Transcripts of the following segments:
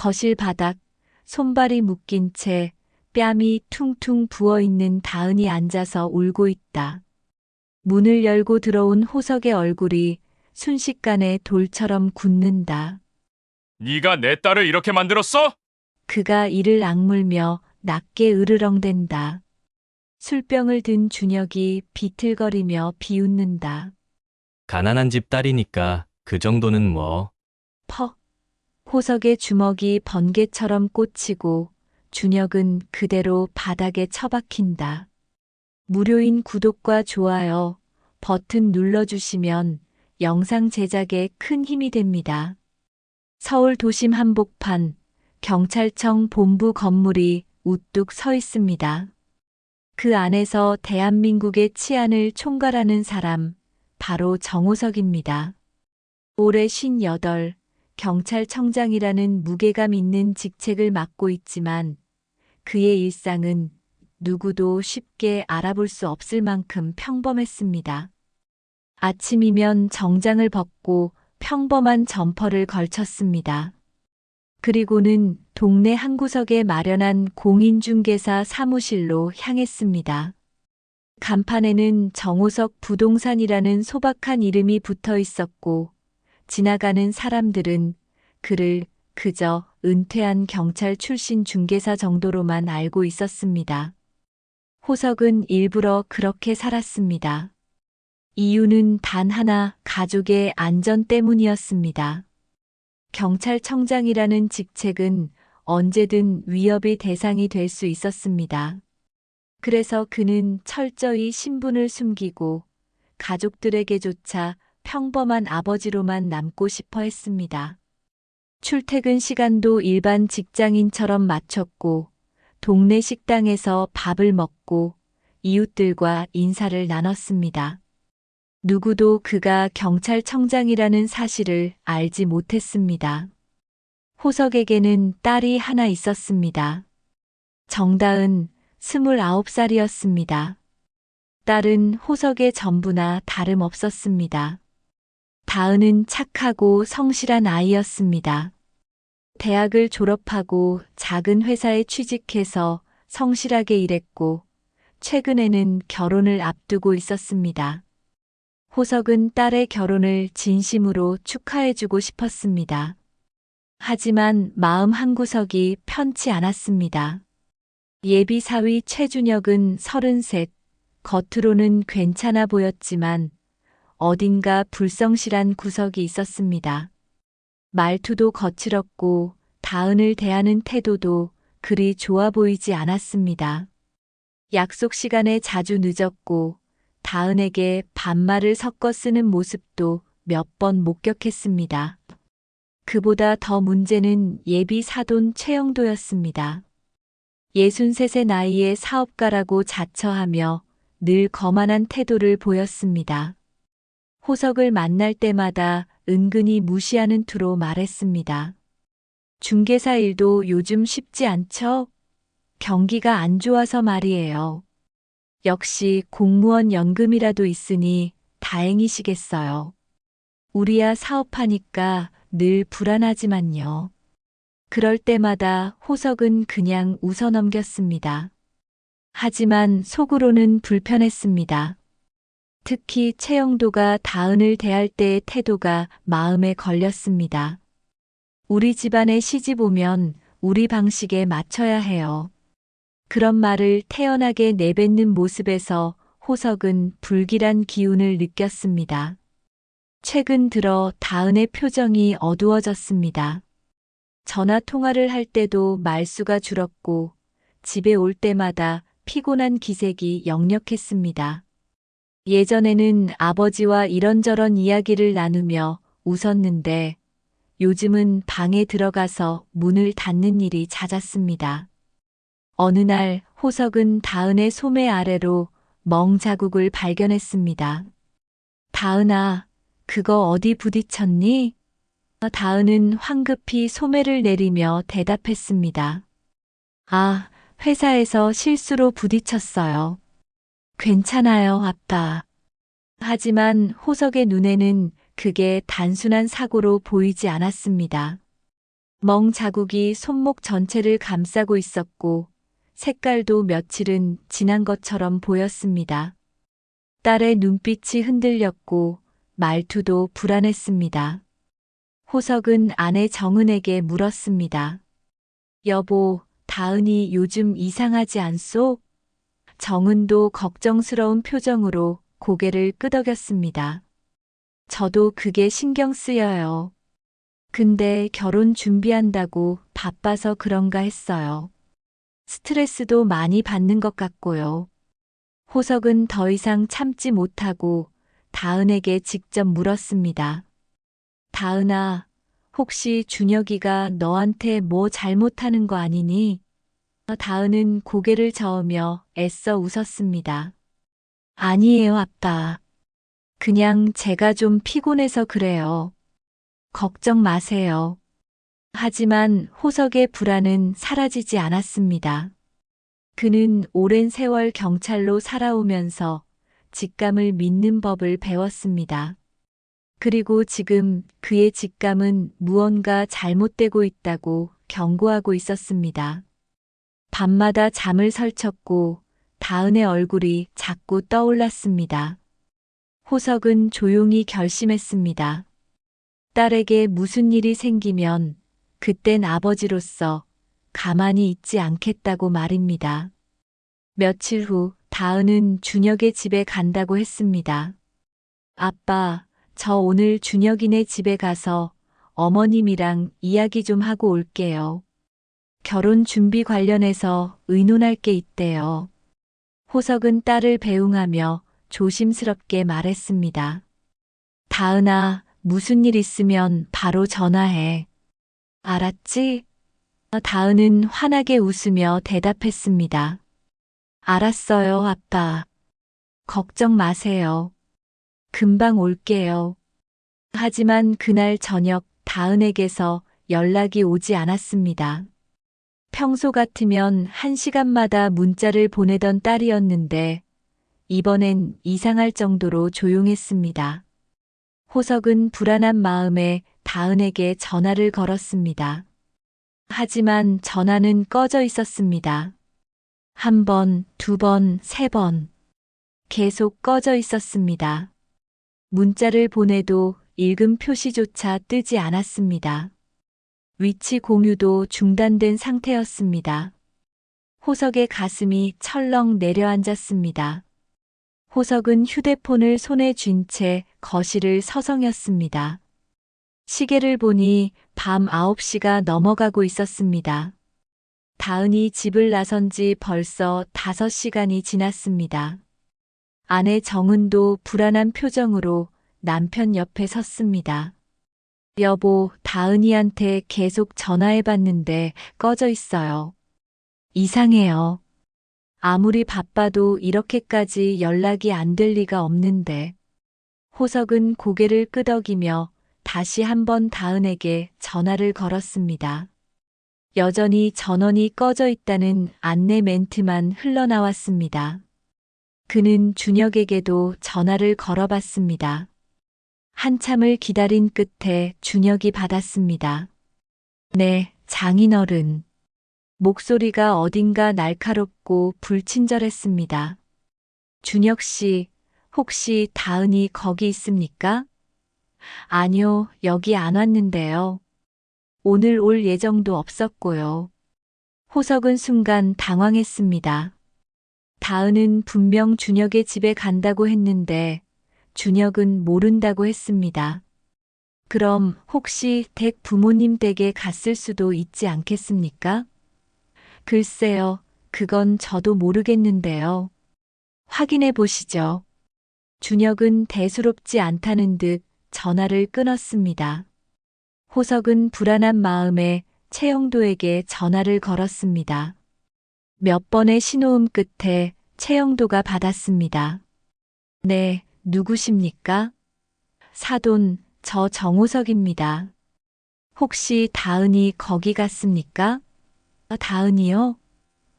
거실 바닥, 손발이 묶인 채 뺨이 퉁퉁 부어있는 다은이 앉아서 울고 있다. 문을 열고 들어온 호석의 얼굴이 순식간에 돌처럼 굳는다. 네가 내 딸을 이렇게 만들었어? 그가 이를 악물며 낮게 으르렁댄다. 술병을 든 준혁이 비틀거리며 비웃는다. 가난한 집 딸이니까 그 정도는 뭐. 퍽. 호석의 주먹이 번개처럼 꽂히고 준혁은 그대로 바닥에 처박힌다. 무료인 구독과 좋아요 버튼 눌러주시면 영상 제작에 큰 힘이 됩니다. 서울 도심 한복판 경찰청 본부 건물이 우뚝 서 있습니다. 그 안에서 대한민국의 치안을 총괄하는 사람, 바로 정호석입니다. 올해 58, 경찰청장이라는 무게감 있는 직책을 맡고 있지만 그의 일상은 누구도 쉽게 알아볼 수 없을 만큼 평범했습니다. 아침이면 정장을 벗고 평범한 점퍼를 걸쳤습니다. 그리고는 동네 한 구석에 마련한 공인중개사 사무실로 향했습니다. 간판에는 정호석 부동산이라는 소박한 이름이 붙어 있었고 지나가는 사람들은 그를 그저 은퇴한 경찰 출신 중개사 정도로만 알고 있었습니다. 호석은 일부러 그렇게 살았습니다. 이유는 단 하나, 가족의 안전 때문이었습니다. 경찰청장이라는 직책은 언제든 위협의 대상이 될 수 있었습니다. 그래서 그는 철저히 신분을 숨기고 가족들에게조차 평범한 아버지로만 남고 싶어 했습니다. 출퇴근 시간도 일반 직장인처럼 맞췄고 동네 식당에서 밥을 먹고 이웃들과 인사를 나눴습니다. 누구도 그가 경찰청장이라는 사실을 알지 못했습니다. 호석에게는 딸이 하나 있었습니다. 정다은 29살이었습니다. 딸은 호석의 전부나 다름없었습니다. 다은은 착하고 성실한 아이였습니다. 대학을 졸업하고 작은 회사에 취직해서 성실하게 일했고 최근에는 결혼을 앞두고 있었습니다. 호석은 딸의 결혼을 진심으로 축하해주고 싶었습니다. 하지만 마음 한구석이 편치 않았습니다. 예비 사위 최준혁은 33, 겉으로는 괜찮아 보였지만 어딘가 불성실한 구석이 있었습니다. 말투도 거칠었고 다은을 대하는 태도도 그리 좋아 보이지 않았습니다. 약속 시간에 자주 늦었고 다은에게 반말을 섞어 쓰는 모습도 몇 번 목격했습니다. 그보다 더 문제는 예비 사돈 최영도였습니다. 63의 나이에 사업가라고 자처하며 늘 거만한 태도를 보였습니다. 호석을 만날 때마다 은근히 무시하는 투로 말했습니다. 중개사 일도 요즘 쉽지 않죠? 경기가 안 좋아서 말이에요. 역시 공무원 연금이라도 있으니 다행이시겠어요. 우리야 사업하니까 늘 불안하지만요. 그럴 때마다 호석은 그냥 웃어넘겼습니다. 하지만 속으로는 불편했습니다. 특히 최영도가 다은을 대할 때의 태도가 마음에 걸렸습니다. 우리 집안에 시집 오면 우리 방식에 맞춰야 해요. 그런 말을 태연하게 내뱉는 모습에서 호석은 불길한 기운을 느꼈습니다. 최근 들어 다은의 표정이 어두워졌습니다. 전화 통화를 할 때도 말수가 줄었고 집에 올 때마다 피곤한 기색이 역력했습니다. 예전에는 아버지와 이런저런 이야기를 나누며 웃었는데 요즘은 방에 들어가서 문을 닫는 일이 잦았습니다. 어느 날 호석은 다은의 소매 아래로 멍 자국을 발견했습니다. 다은아, 그거 어디 부딪혔니? 다은은 황급히 소매를 내리며 대답했습니다. 아, 회사에서 실수로 부딪혔어요. 괜찮아요, 아빠. 하지만 호석의 눈에는 그게 단순한 사고로 보이지 않았습니다. 멍 자국이 손목 전체를 감싸고 있었고 색깔도 며칠은 지난 것처럼 보였습니다. 딸의 눈빛이 흔들렸고 말투도 불안했습니다. 호석은 아내 정은에게 물었습니다. 여보, 다은이 요즘 이상하지 않소? 정은도 걱정스러운 표정으로 고개를 끄덕였습니다. 저도 그게 신경 쓰여요. 근데 결혼 준비한다고 바빠서 그런가 했어요. 스트레스도 많이 받는 것 같고요. 호석은 더 이상 참지 못하고 다은에게 직접 물었습니다. 다은아, 혹시 준혁이가 너한테 뭐 잘못하는 거 아니니? 다은은 고개를 저으며 애써 웃었습니다. 아니에요, 아빠. 그냥 제가 좀 피곤해서 그래요. 걱정 마세요. 하지만 호석의 불안은 사라지지 않았습니다. 그는 오랜 세월 경찰로 살아오면서 직감을 믿는 법을 배웠습니다. 그리고 지금 그의 직감은 무언가 잘못되고 있다고 경고하고 있었습니다. 밤마다 잠을 설쳤고 다은의 얼굴이 자꾸 떠올랐습니다. 호석은 조용히 결심했습니다. 딸에게 무슨 일이 생기면 그땐 아버지로서 가만히 있지 않겠다고 말입니다. 며칠 후 다은은 준혁의 집에 간다고 했습니다. 아빠, 저 오늘 준혁이네 집에 가서 어머님이랑 이야기 좀 하고 올게요. 결혼 준비 관련해서 의논할 게 있대요. 호석은 딸을 배웅하며 조심스럽게 말했습니다. 다은아, 무슨 일 있으면 바로 전화해. 알았지? 다은은 환하게 웃으며 대답했습니다. 알았어요, 아빠. 걱정 마세요. 금방 올게요. 하지만 그날 저녁 다은에게서 연락이 오지 않았습니다. 평소 같으면 1시간마다 문자를 보내던 딸이었는데 이번엔 이상할 정도로 조용했습니다. 호석은 불안한 마음에 다은에게 전화를 걸었습니다. 하지만 전화는 꺼져 있었습니다. 1번, 2번, 3번. 계속 꺼져 있었습니다. 문자를 보내도 읽음 표시조차 뜨지 않았습니다. 위치 공유도 중단된 상태였습니다. 호석의 가슴이 철렁 내려앉았습니다. 호석은 휴대폰을 손에 쥔 채 거실을 서성였습니다. 시계를 보니 밤 9시가 넘어가고 있었습니다. 다은이 집을 나선 지 벌써 5시간이 지났습니다. 아내 정은도 불안한 표정으로 남편 옆에 섰습니다. 여보, 다은이한테 계속 전화해봤는데 꺼져 있어요. 이상해요. 아무리 바빠도 이렇게까지 연락이 안 될 리가 없는데. 호석은 고개를 끄덕이며 다시 한번 다은에게 전화를 걸었습니다. 여전히 전원이 꺼져 있다는 안내 멘트만 흘러나왔습니다. 그는 준혁에게도 전화를 걸어봤습니다. 한참을 기다린 끝에 준혁이 받았습니다. 네, 장인어른. 목소리가 어딘가 날카롭고 불친절했습니다. 준혁 씨, 혹시 다은이 거기 있습니까? 아니요, 여기 안 왔는데요. 오늘 올 예정도 없었고요. 호석은 순간 당황했습니다. 다은은 분명 준혁의 집에 간다고 했는데 준혁은 모른다고 했습니다. 그럼 혹시 댁 부모님 댁에 갔을 수도 있지 않겠습니까? 글쎄요, 그건 저도 모르겠는데요. 확인해 보시죠. 준혁은 대수롭지 않다는 듯 전화를 끊었습니다. 호석은 불안한 마음에 최영도에게 전화를 걸었습니다. 몇 번의 신호음 끝에 최영도가 받았습니다. 네, 누구십니까? 사돈, 저 정호석입니다. 혹시 다은이 거기 갔습니까? 다은이요?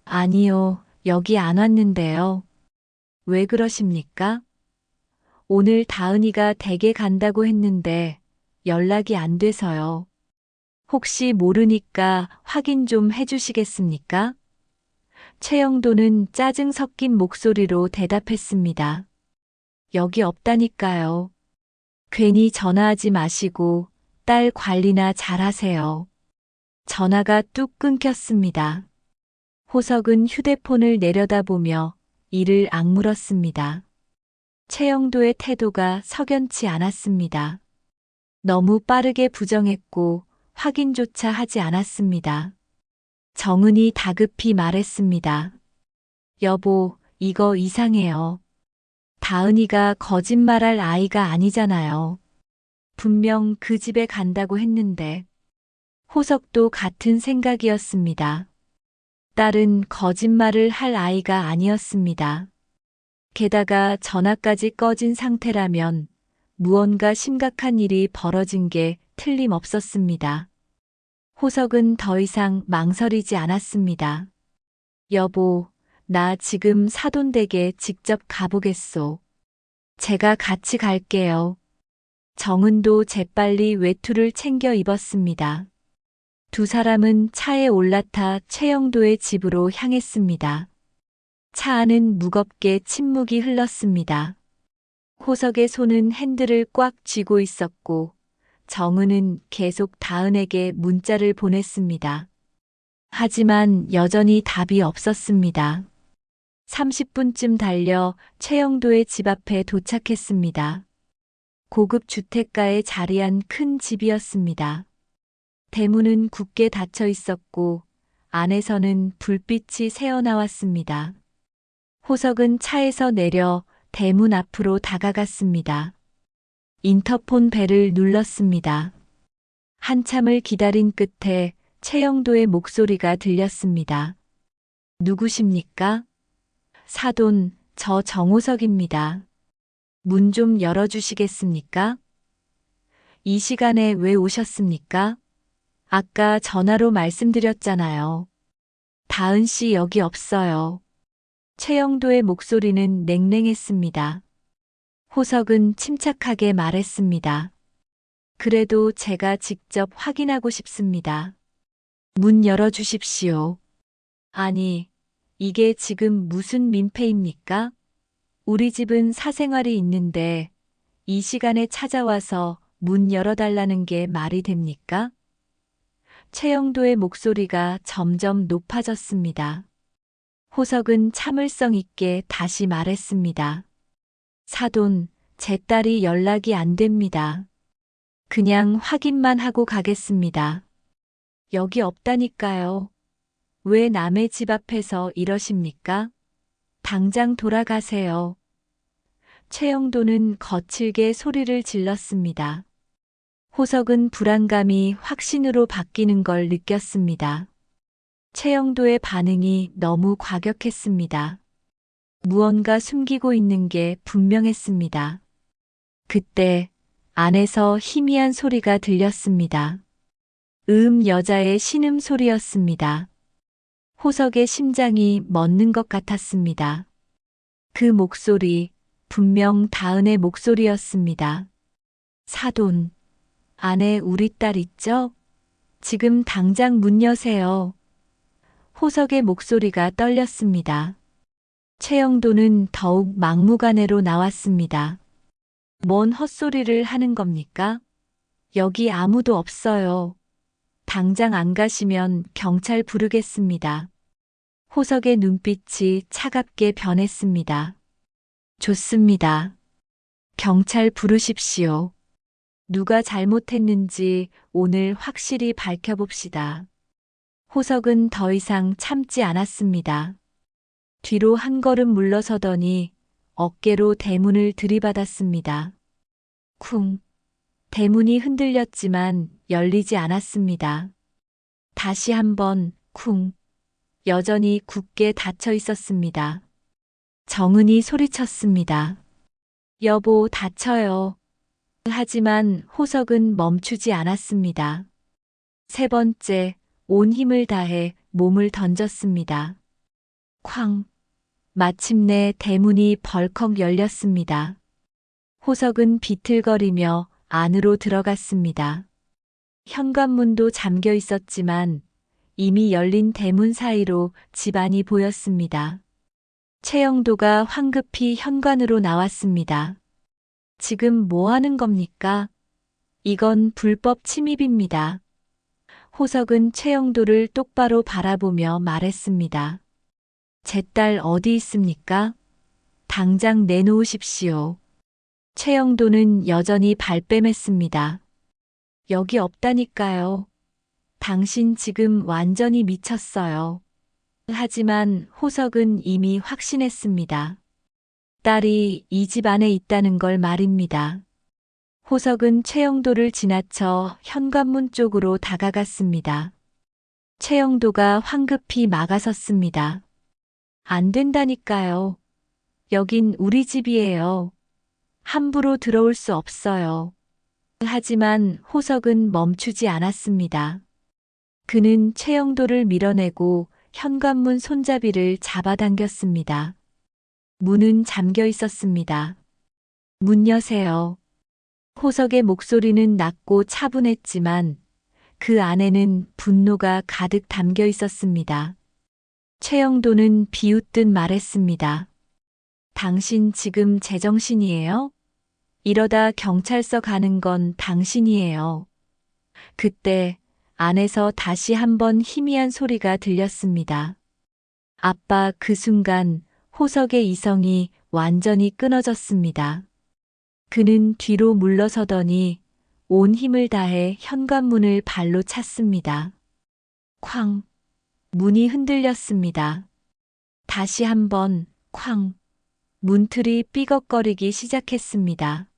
아니요, 여기 안 왔는데요. 왜 그러십니까? 오늘 다은이가 댁에 간다고 했는데 연락이 안 돼서요. 혹시 모르니까 확인 좀 해주시겠습니까? 최영도는 짜증 섞인 목소리로 대답했습니다. 여기 없다니까요. 괜히 전화하지 마시고 딸 관리나 잘하세요. 전화가 뚝 끊겼습니다. 호석은 휴대폰을 내려다보며 이를 악물었습니다. 최영도의 태도가 석연치 않았습니다. 너무 빠르게 부정했고 확인조차 하지 않았습니다. 정은이 다급히 말했습니다. 여보, 이거 이상해요. 다은이가 거짓말할 아이가 아니잖아요. 분명 그 집에 간다고 했는데. 호석도 같은 생각이었습니다. 딸은 거짓말을 할 아이가 아니었습니다. 게다가 전화까지 꺼진 상태라면 무언가 심각한 일이 벌어진 게 틀림없었습니다. 호석은 더 이상 망설이지 않았습니다. 여보, 나 지금 사돈댁에 직접 가보겠소. 제가 같이 갈게요. 정은도 재빨리 외투를 챙겨 입었습니다. 두 사람은 차에 올라타 최영도의 집으로 향했습니다. 차 안은 무겁게 침묵이 흘렀습니다. 호석의 손은 핸들을 꽉 쥐고 있었고 정은은 계속 다은에게 문자를 보냈습니다. 하지만 여전히 답이 없었습니다. 30분쯤 달려 최영도의 집 앞에 도착했습니다. 고급 주택가에 자리한 큰 집이었습니다. 대문은 굳게 닫혀 있었고 안에서는 불빛이 새어나왔습니다. 호석은 차에서 내려 대문 앞으로 다가갔습니다. 인터폰 벨을 눌렀습니다. 한참을 기다린 끝에 최영도의 목소리가 들렸습니다. 누구십니까? 사돈, 저 정호석입니다. 문 좀 열어주시겠습니까? 이 시간에 왜 오셨습니까? 아까 전화로 말씀드렸잖아요. 다은 씨 여기 없어요. 최영도의 목소리는 냉랭했습니다. 호석은 침착하게 말했습니다. 그래도 제가 직접 확인하고 싶습니다. 문 열어주십시오. 아니, 이게 지금 무슨 민폐입니까? 우리 집은 사생활이 있는데 이 시간에 찾아와서 문 열어달라는 게 말이 됩니까? 최영도의 목소리가 점점 높아졌습니다. 호석은 참을성 있게 다시 말했습니다. 사돈, 제 딸이 연락이 안 됩니다. 그냥 확인만 하고 가겠습니다. 여기 없다니까요. 왜 남의 집 앞에서 이러십니까? 당장 돌아가세요. 최영도는 거칠게 소리를 질렀습니다. 호석은 불안감이 확신으로 바뀌는 걸 느꼈습니다. 최영도의 반응이 너무 과격했습니다. 무언가 숨기고 있는 게 분명했습니다. 그때 안에서 희미한 소리가 들렸습니다. 여자의 신음소리였습니다. 호석의 심장이 멎는 것 같았습니다. 그 목소리, 분명 다은의 목소리였습니다. 사돈, 안에 우리 딸 있죠? 지금 당장 문 여세요. 호석의 목소리가 떨렸습니다. 최영도는 더욱 막무가내로 나왔습니다. 뭔 헛소리를 하는 겁니까? 여기 아무도 없어요. 당장 안 가시면 경찰 부르겠습니다. 호석의 눈빛이 차갑게 변했습니다. 좋습니다. 경찰 부르십시오. 누가 잘못했는지 오늘 확실히 밝혀봅시다. 호석은 더 이상 참지 않았습니다. 뒤로 한 걸음 물러서더니 어깨로 대문을 들이받았습니다. 쿵. 대문이 흔들렸지만 열리지 않았습니다. 다시 한번 쿵. 여전히 굳게 닫혀 있었습니다. 정은이 소리쳤습니다. 여보, 닫혀요. 하지만 호석은 멈추지 않았습니다. 세 번째, 온 힘을 다해 몸을 던졌습니다. 쾅! 마침내 대문이 벌컥 열렸습니다. 호석은 비틀거리며 안으로 들어갔습니다. 현관문도 잠겨 있었지만 이미 열린 대문 사이로 집안이 보였습니다. 최영도가 황급히 현관으로 나왔습니다. 지금 뭐 하는 겁니까? 이건 불법 침입입니다. 호석은 최영도를 똑바로 바라보며 말했습니다. 제 딸 어디 있습니까? 당장 내놓으십시오. 최영도는 여전히 발뺌했습니다. 여기 없다니까요. 당신 지금 완전히 미쳤어요. 하지만 호석은 이미 확신했습니다. 딸이 이 집 안에 있다는 걸 말입니다. 호석은 최영도를 지나쳐 현관문 쪽으로 다가갔습니다. 최영도가 황급히 막아섰습니다. 안 된다니까요. 여긴 우리 집이에요. 함부로 들어올 수 없어요. 하지만 호석은 멈추지 않았습니다. 그는 최영도를 밀어내고 현관문 손잡이를 잡아당겼습니다. 문은 잠겨 있었습니다. 문 여세요. 호석의 목소리는 낮고 차분했지만 그 안에는 분노가 가득 담겨 있었습니다. 최영도는 비웃듯 말했습니다. 당신 지금 제정신이에요? 이러다 경찰서 가는 건 당신이에요. 그때 안에서 다시 한번 희미한 소리가 들렸습니다. 아빠, 그 순간 호석의 이성이 완전히 끊어졌습니다. 그는 뒤로 물러서더니 온 힘을 다해 현관문을 발로 찼습니다. 쾅! 문이 흔들렸습니다. 다시 한번 쾅! 문틀이 삐걱거리기 시작했습니다.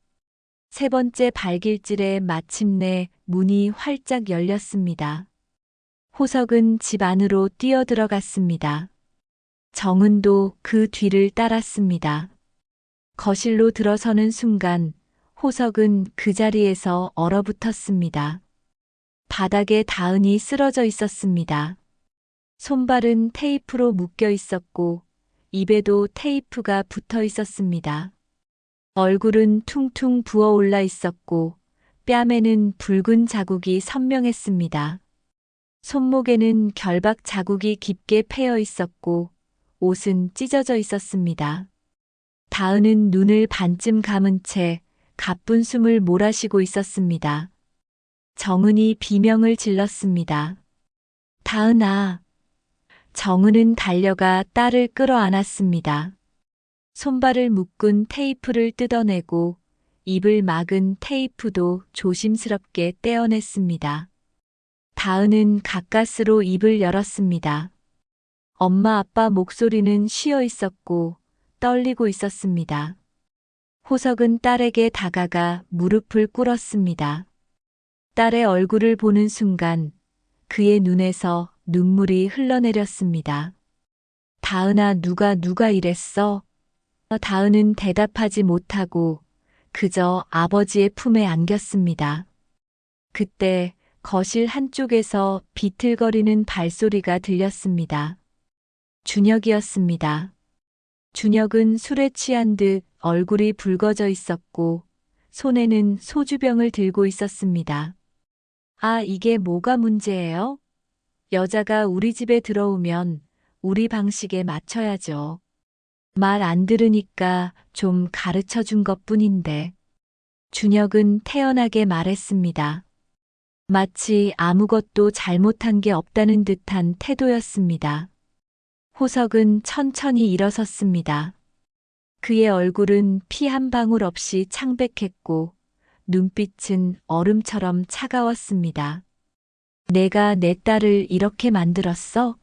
세 번째 발길질에 마침내 문이 활짝 열렸습니다. 호석은 집 안으로 뛰어들어갔습니다. 정은도 그 뒤를 따랐습니다. 거실로 들어서는 순간 호석은 그 자리에서 얼어붙었습니다. 바닥에 다은이 쓰러져 있었습니다. 손발은 테이프로 묶여 있었고 입에도 테이프가 붙어 있었습니다. 얼굴은 퉁퉁 부어올라 있었고 뺨에는 붉은 자국이 선명했습니다. 손목에는 결박 자국이 깊게 패여 있었고 옷은 찢어져 있었습니다. 다은은 눈을 반쯤 감은 채 가쁜 숨을 몰아쉬고 있었습니다. 정은이 비명을 질렀습니다. 다은아. 정은은 달려가 딸을 끌어안았습니다. 손발을 묶은 테이프를 뜯어내고 입을 막은 테이프도 조심스럽게 떼어냈습니다. 다은은 가까스로 입을 열었습니다. 엄마 아빠 목소리는 쉬어 있었고 떨리고 있었습니다. 호석은 딸에게 다가가 무릎을 꿇었습니다. 딸의 얼굴을 보는 순간 그의 눈에서 눈물이 흘러내렸습니다. 다은아, 누가 이랬어? 다은은 대답하지 못하고 그저 아버지의 품에 안겼습니다. 그때 거실 한쪽에서 비틀거리는 발소리가 들렸습니다. 준혁이었습니다. 준혁은 술에 취한 듯 얼굴이 붉어져 있었고 손에는 소주병을 들고 있었습니다. 아, 이게 뭐가 문제예요? 여자가 우리 집에 들어오면 우리 방식에 맞춰야죠. 말 안 들으니까 좀 가르쳐 준 것뿐인데. 준혁은 태연하게 말했습니다. 마치 아무것도 잘못한 게 없다는 듯한 태도였습니다. 호석은 천천히 일어섰습니다. 그의 얼굴은 피 한 방울 없이 창백했고 눈빛은 얼음처럼 차가웠습니다. 내가 내 딸을 이렇게 만들었어?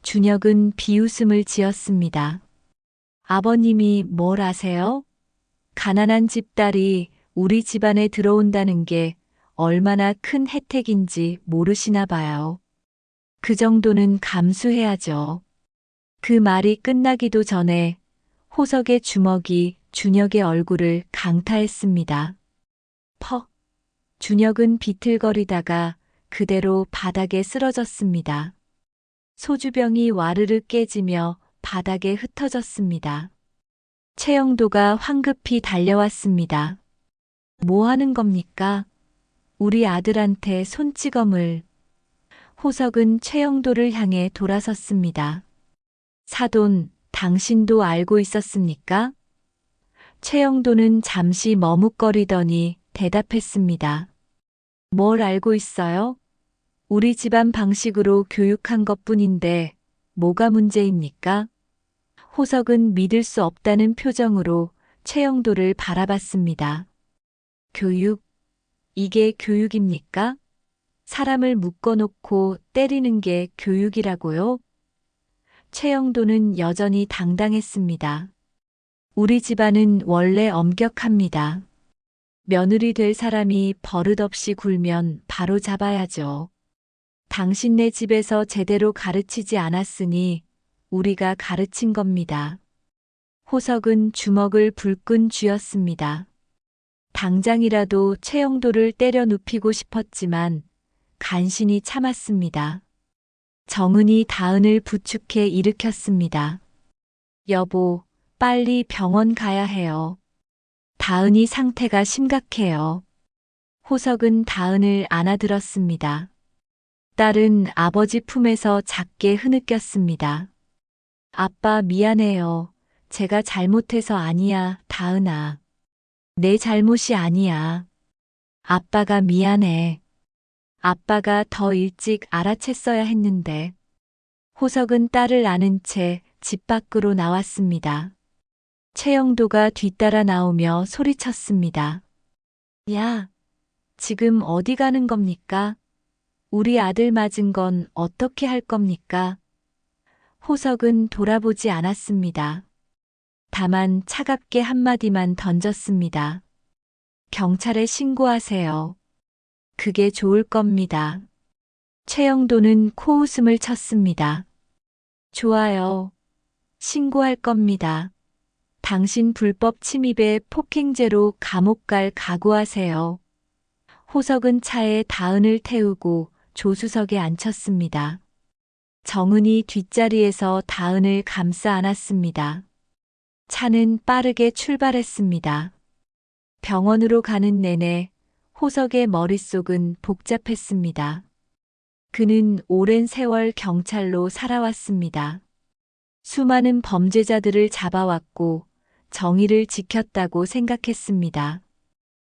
준혁은 비웃음을 지었습니다. 아버님이 뭘 아세요? 가난한 집딸이 우리 집안에 들어온다는 게 얼마나 큰 혜택인지 모르시나 봐요. 그 정도는 감수해야죠. 그 말이 끝나기도 전에 호석의 주먹이 준혁의 얼굴을 강타했습니다. 퍽! 준혁은 비틀거리다가 그대로 바닥에 쓰러졌습니다. 소주병이 와르르 깨지며 바닥에 흩어졌습니다. 최영도가 황급히 달려왔습니다. 뭐 하는 겁니까? 우리 아들한테 손찌검을. 호석은 최영도를 향해 돌아섰습니다. 사돈, 당신도 알고 있었습니까? 최영도는 잠시 머뭇거리더니 대답했습니다. 뭘 알고 있어요? 우리 집안 방식으로 교육한 것뿐인데 뭐가 문제입니까? 호석은 믿을 수 없다는 표정으로 최영도를 바라봤습니다. 교육? 이게 교육입니까? 사람을 묶어놓고 때리는 게 교육이라고요? 최영도는 여전히 당당했습니다. 우리 집안은 원래 엄격합니다. 며느리 될 사람이 버릇없이 굴면 바로 잡아야죠. 당신네 집에서 제대로 가르치지 않았으니 우리가 가르친 겁니다. 호석은 주먹을 불끈 쥐었습니다. 당장이라도 최영도를 때려 눕히고 싶었지만 간신히 참았습니다. 정은이 다은을 부축해 일으켰습니다. 여보, 빨리 병원 가야 해요. 다은이 상태가 심각해요. 호석은 다은을 안아들었습니다. 딸은 아버지 품에서 작게 흐느꼈습니다. 아빠 미안해요. 제가 잘못해서 아니야, 다은아. 내 잘못이 아니야. 아빠가 미안해. 아빠가 더 일찍 알아챘어야 했는데. 호석은 딸을 안은 채 집 밖으로 나왔습니다. 최영도가 뒤따라 나오며 소리쳤습니다. 야, 지금 어디 가는 겁니까? 우리 아들 맞은 건 어떻게 할 겁니까? 호석은 돌아보지 않았습니다. 다만 차갑게 한마디만 던졌습니다. 경찰에 신고하세요. 그게 좋을 겁니다. 최영도는 코웃음을 쳤습니다. 좋아요. 신고할 겁니다. 당신 불법 침입에 폭행죄로 감옥 갈 각오하세요. 호석은 차에 다은을 태우고 조수석에 앉혔습니다. 정은이 뒷자리에서 다은을 감싸 안았습니다. 차는 빠르게 출발했습니다. 병원으로 가는 내내 호석의 머릿속은 복잡했습니다. 그는 오랜 세월 경찰로 살아왔습니다. 수많은 범죄자들을 잡아왔고 정의를 지켰다고 생각했습니다.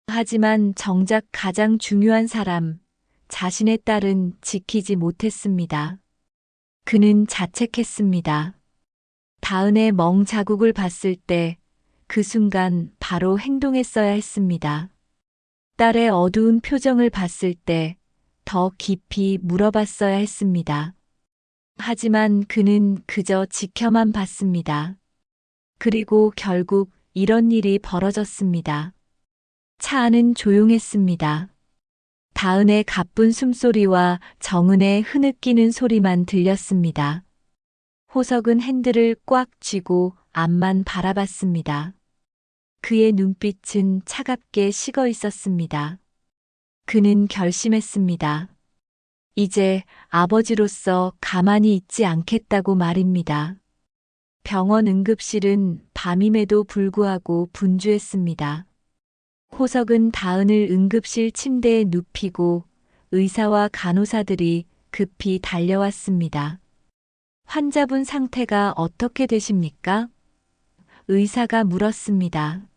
하지만 정작 가장 중요한 사람, 자신의 딸은 지키지 못했습니다. 그는 자책했습니다. 다은의 멍 자국을 봤을 때 그 순간 바로 행동했어야 했습니다. 딸의 어두운 표정을 봤을 때 더 깊이 물어봤어야 했습니다. 하지만 그는 그저 지켜만 봤습니다. 그리고 결국 이런 일이 벌어졌습니다. 차 안은 조용했습니다. 다은의 가쁜 숨소리와 정은의 흐느끼는 소리만 들렸습니다. 호석은 핸들을 꽉 쥐고 앞만 바라봤습니다. 그의 눈빛은 차갑게 식어 있었습니다. 그는 결심했습니다. 이제 아버지로서 가만히 있지 않겠다고 말입니다. 병원 응급실은 밤임에도 불구하고 분주했습니다. 호석은 다은을 응급실 침대에 눕히고 의사와 간호사들이 급히 달려왔습니다. 환자분 상태가 어떻게 되십니까? 의사가 물었습니다.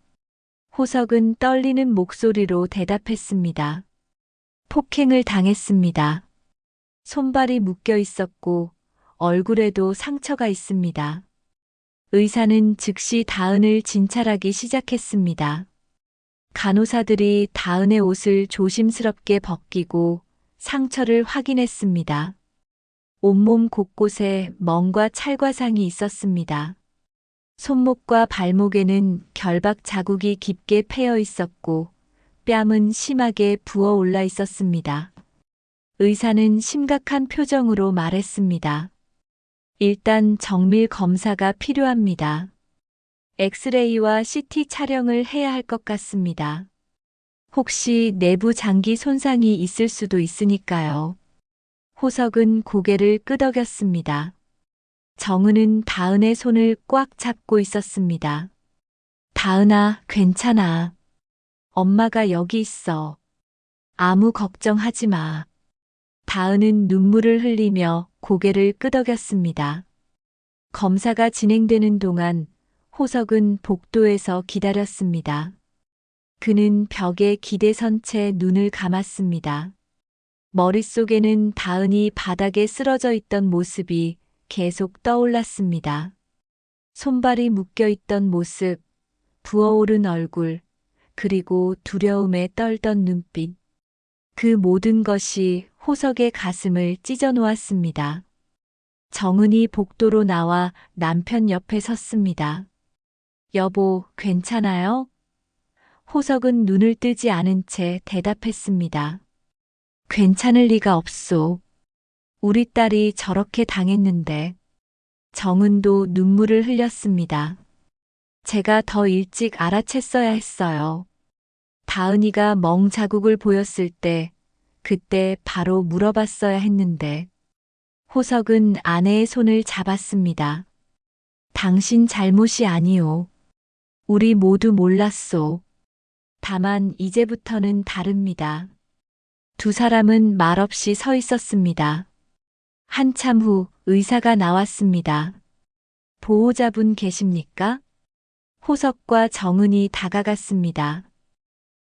호석은 떨리는 목소리로 대답했습니다. 폭행을 당했습니다. 손발이 묶여 있었고 얼굴에도 상처가 있습니다. 의사는 즉시 다은을 진찰하기 시작했습니다. 간호사들이 다은의 옷을 조심스럽게 벗기고 상처를 확인했습니다. 온몸 곳곳에 멍과 찰과상이 있었습니다. 손목과 발목에는 결박 자국이 깊게 패여 있었고 뺨은 심하게 부어 올라 있었습니다. 의사는 심각한 표정으로 말했습니다. 일단 정밀 검사가 필요합니다. 엑스레이와 CT 촬영을 해야 할 것 같습니다. 혹시 내부 장기 손상이 있을 수도 있으니까요. 호석은 고개를 끄덕였습니다. 정은은 다은의 손을 꽉 잡고 있었습니다. 다은아, 괜찮아. 엄마가 여기 있어. 아무 걱정하지 마. 다은은 눈물을 흘리며 고개를 끄덕였습니다. 검사가 진행되는 동안 호석은 복도에서 기다렸습니다. 그는 벽에 기대선 채 눈을 감았습니다. 머릿속에는 다은이 바닥에 쓰러져 있던 모습이 계속 떠올랐습니다. 손발이 묶여 있던 모습, 부어오른 얼굴, 그리고 두려움에 떨던 눈빛. 그 모든 것이 호석의 가슴을 찢어 놓았습니다. 정은이 복도로 나와 남편 옆에 섰습니다. 여보, 괜찮아요? 호석은 눈을 뜨지 않은 채 대답했습니다. 괜찮을 리가 없소. 우리 딸이 저렇게 당했는데. 정은도 눈물을 흘렸습니다. 제가 더 일찍 알아챘어야 했어요. 다은이가 멍 자국을 보였을 때, 그때 바로 물어봤어야 했는데. 호석은 아내의 손을 잡았습니다. 당신 잘못이 아니오. 우리 모두 몰랐소. 다만 이제부터는 다릅니다. 두 사람은 말없이 서 있었습니다. 한참 후 의사가 나왔습니다. 보호자분 계십니까? 호석과 정은이 다가갔습니다.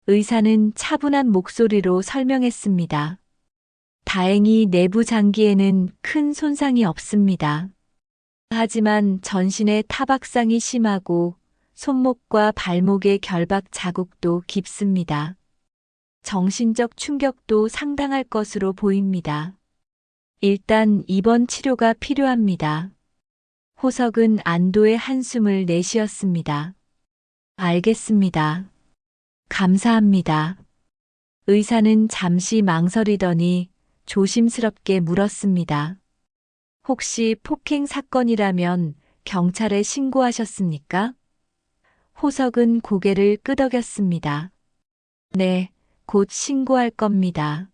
의사는 차분한 목소리로 설명했습니다. 다행히 내부 장기에는 큰 손상이 없습니다. 하지만 전신의 타박상이 심하고 손목과 발목의 결박 자국도 깊습니다. 정신적 충격도 상당할 것으로 보입니다. 일단 입원 치료가 필요합니다. 호석은 안도의 한숨을 내쉬었습니다. 알겠습니다. 감사합니다. 의사는 잠시 망설이더니 조심스럽게 물었습니다. 혹시 폭행 사건이라면 경찰에 신고하셨습니까? 호석은 고개를 끄덕였습니다. 네, 곧 신고할 겁니다.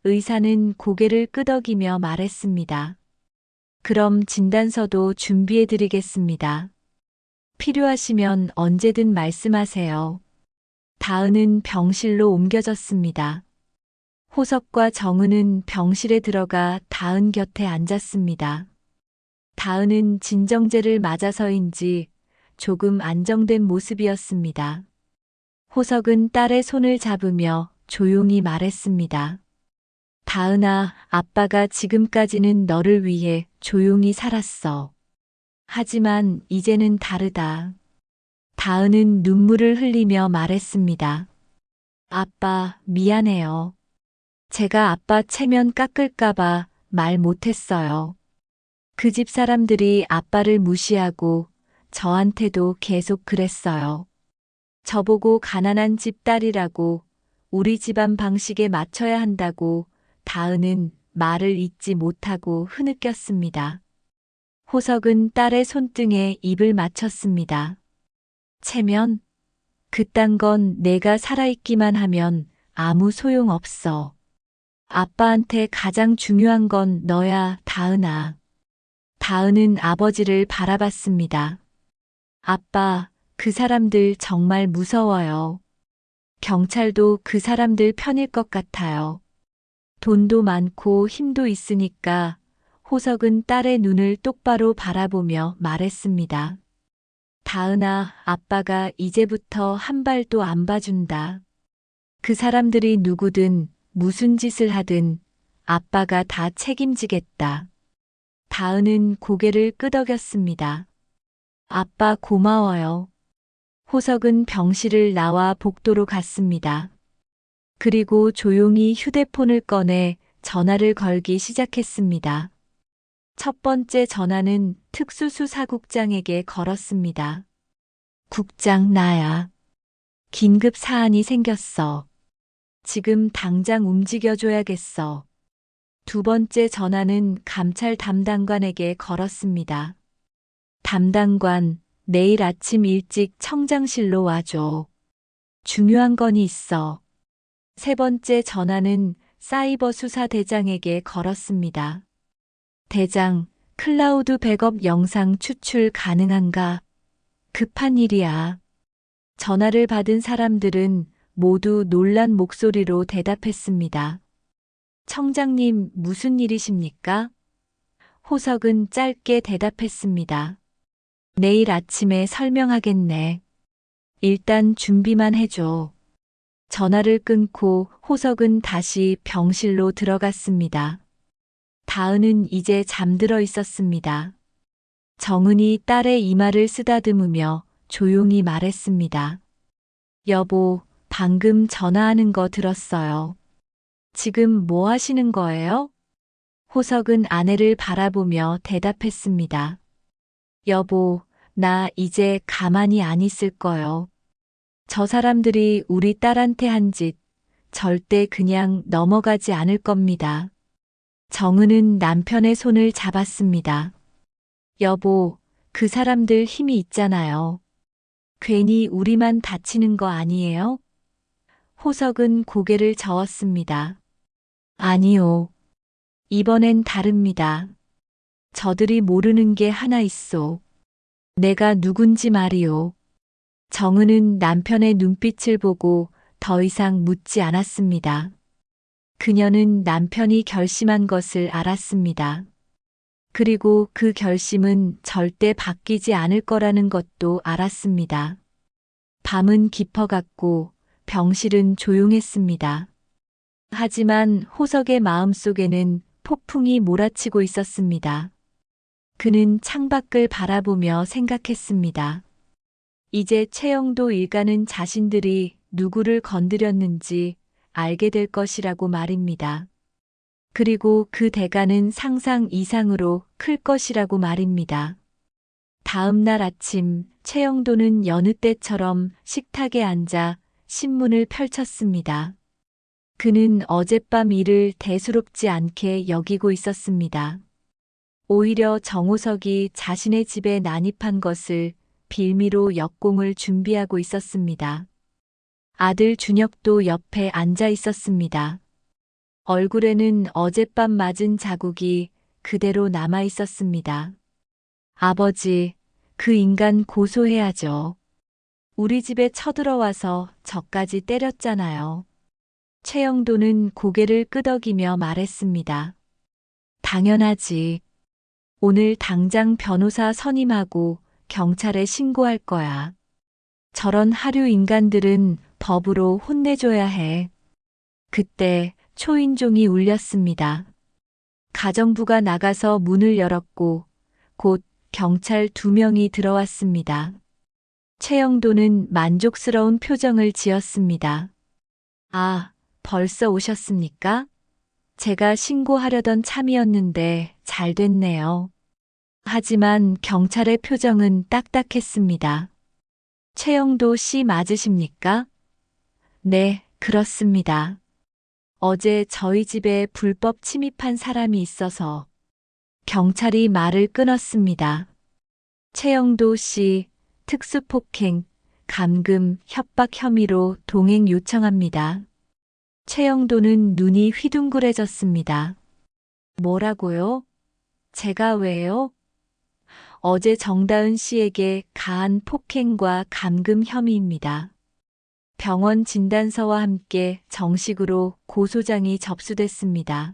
의사는 고개를 끄덕이며 말했습니다. 그럼 진단서도 준비해 드리겠습니다. 필요하시면 언제든 말씀하세요. 다은은 병실로 옮겨졌습니다. 호석과 정은은 병실에 들어가 다은 곁에 앉았습니다. 다은은 진정제를 맞아서인지 조금 안정된 모습이었습니다. 호석은 딸의 손을 잡으며 조용히 말했습니다. 다은아, 아빠가 지금까지는 너를 위해 조용히 살았어. 하지만 이제는 다르다. 다은은 눈물을 흘리며 말했습니다. 아빠, 미안해요. 제가 아빠 체면 깎을까봐 말 못했어요. 그 집 사람들이 아빠를 무시하고 저한테도 계속 그랬어요. 저보고 가난한 집 딸이라고, 우리 집안 방식에 맞춰야 한다고 다은은 말을 잇지 못하고 흐느꼈습니다. 호석은 딸의 손등에 입을 맞췄습니다. 체면? 그딴 건 내가 살아있기만 하면 아무 소용 없어. 아빠한테 가장 중요한 건 너야, 다은아. 다은은 아버지를 바라봤습니다. 아빠, 그 사람들 정말 무서워요. 경찰도 그 사람들 편일 것 같아요. 돈도 많고 힘도 있으니까. 호석은 딸의 눈을 똑바로 바라보며 말했습니다. 다은아, 아빠가 이제부터 한 발도 안 봐준다. 그 사람들이 누구든 무슨 짓을 하든 아빠가 다 책임지겠다. 다은은 고개를 끄덕였습니다. 아빠 고마워요. 호석은 병실을 나와 복도로 갔습니다. 그리고 조용히 휴대폰을 꺼내 전화를 걸기 시작했습니다. 첫 번째 전화는 특수수사국장에게 걸었습니다. 국장, 나야. 긴급 사안이 생겼어. 지금 당장 움직여줘야겠어. 두 번째 전화는 감찰 담당관에게 걸었습니다. 담당관, 내일 아침 일찍 청장실로 와줘. 중요한 건이 있어. 세 번째 전화는 사이버 수사 대장에게 걸었습니다. 대장, 클라우드 백업 영상 추출 가능한가? 급한 일이야. 전화를 받은 사람들은 모두 놀란 목소리로 대답했습니다. 청장님, 무슨 일이십니까? 호석은 짧게 대답했습니다. 내일 아침에 설명하겠네. 일단 준비만 해줘. 전화를 끊고 호석은 다시 병실로 들어갔습니다. 다은은 이제 잠들어 있었습니다. 정은이 딸의 이마를 쓰다듬으며 조용히 말했습니다. 여보, 방금 전화하는 거 들었어요. 지금 뭐 하시는 거예요? 호석은 아내를 바라보며 대답했습니다. 여보, 나 이제 가만히 안 있을 거요. 저 사람들이 우리 딸한테 한 짓 절대 그냥 넘어가지 않을 겁니다. 정은은 남편의 손을 잡았습니다. 여보, 그 사람들 힘이 있잖아요. 괜히 우리만 다치는 거 아니에요? 호석은 고개를 저었습니다. 아니요. 이번엔 다릅니다. 저들이 모르는 게 하나 있어. 내가 누군지 말이요. 정은은 남편의 눈빛을 보고 더 이상 묻지 않았습니다. 그녀는 남편이 결심한 것을 알았습니다. 그리고 그 결심은 절대 바뀌지 않을 거라는 것도 알았습니다. 밤은 깊어갔고 병실은 조용했습니다. 하지만 호석의 마음속에는 폭풍이 몰아치고 있었습니다. 그는 창밖을 바라보며 생각했습니다. 이제 최영도 일가는 자신들이 누구를 건드렸는지 알게 될 것이라고 말입니다. 그리고 그 대가는 상상 이상으로 클 것이라고 말입니다. 다음 날 아침 최영도는 여느 때처럼 식탁에 앉아 신문을 펼쳤습니다. 그는 어젯밤 일을 대수롭지 않게 여기고 있었습니다. 오히려 정호석이 자신의 집에 난입한 것을 빌미로 역공을 준비하고 있었습니다. 아들 준혁도 옆에 앉아 있었습니다. 얼굴에는 어젯밤 맞은 자국이 그대로 남아 있었습니다. 아버지, 그 인간 고소해야죠. 우리 집에 쳐들어와서 저까지 때렸잖아요. 최영도는 고개를 끄덕이며 말했습니다. 당연하지. 오늘 당장 변호사 선임하고 경찰에 신고할 거야. 저런 하류 인간들은 법으로 혼내줘야 해. 그때 초인종이 울렸습니다. 가정부가 나가서 문을 열었고 곧 경찰 2명이 들어왔습니다. 최영도는 만족스러운 표정을 지었습니다. 아, 벌써 오셨습니까? 제가 신고하려던 참이었는데 잘 됐네요. 하지만 경찰의 표정은 딱딱했습니다. 최영도 씨 맞으십니까? 네, 그렇습니다. 어제 저희 집에 불법 침입한 사람이 있어서 경찰이 말을 끊었습니다. 최영도 씨, 특수폭행, 감금, 협박 혐의로 동행 요청합니다. 최영도는 눈이 휘둥그레졌습니다. 뭐라고요? 제가 왜요? 어제 정다은 씨에게 가한 폭행과 감금 혐의입니다. 병원 진단서와 함께 정식으로 고소장이 접수됐습니다.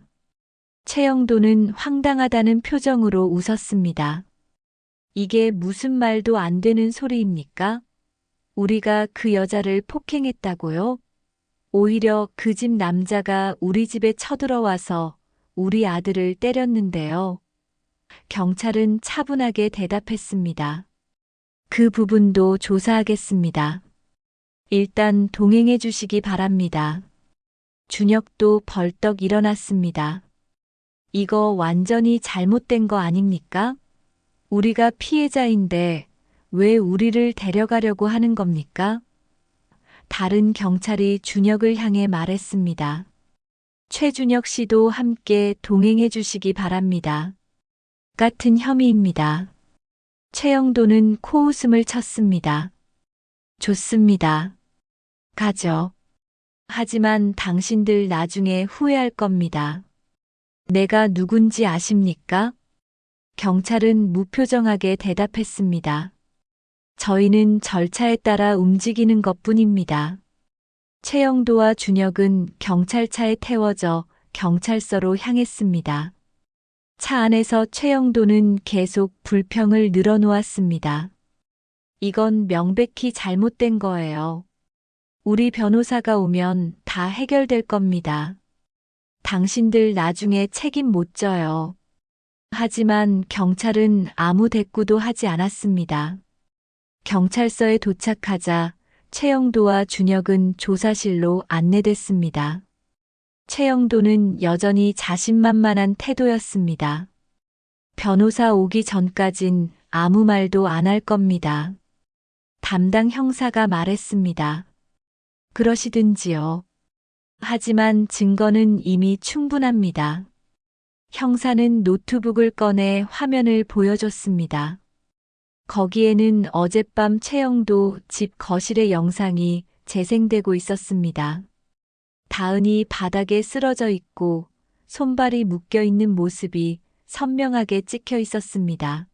최영도는 황당하다는 표정으로 웃었습니다. 이게 무슨 말도 안 되는 소리입니까? 우리가 그 여자를 폭행했다고요? 오히려 그 집 남자가 우리 집에 쳐들어와서 우리 아들을 때렸는데요. 경찰은 차분하게 대답했습니다. 그 부분도 조사하겠습니다. 일단 동행해 주시기 바랍니다. 준혁도 벌떡 일어났습니다. 이거 완전히 잘못된 거 아닙니까? 우리가 피해자인데 왜 우리를 데려가려고 하는 겁니까? 다른 경찰이 준혁을 향해 말했습니다. 최준혁 씨도 함께 동행해 주시기 바랍니다. 같은 혐의입니다. 최영도는 코웃음을 쳤습니다. 좋습니다. 가죠. 하지만 당신들 나중에 후회할 겁니다. 내가 누군지 아십니까? 경찰은 무표정하게 대답했습니다. 저희는 절차에 따라 움직이는 것뿐입니다. 최영도와 준혁은 경찰차에 태워져 경찰서로 향했습니다. 차 안에서 최영도는 계속 불평을 늘어놓았습니다. 이건 명백히 잘못된 거예요. 우리 변호사가 오면 다 해결될 겁니다. 당신들 나중에 책임 못 져요. 하지만 경찰은 아무 대꾸도 하지 않았습니다. 경찰서에 도착하자 최영도와 준혁은 조사실로 안내됐습니다. 최영도는 여전히 자신만만한 태도였습니다. 변호사 오기 전까진 아무 말도 안 할 겁니다. 담당 형사가 말했습니다. 그러시든지요. 하지만 증거는 이미 충분합니다. 형사는 노트북을 꺼내 화면을 보여줬습니다. 거기에는 어젯밤 최영도 집 거실의 영상이 재생되고 있었습니다. 다은이 바닥에 쓰러져 있고 손발이 묶여 있는 모습이 선명하게 찍혀 있었습니다.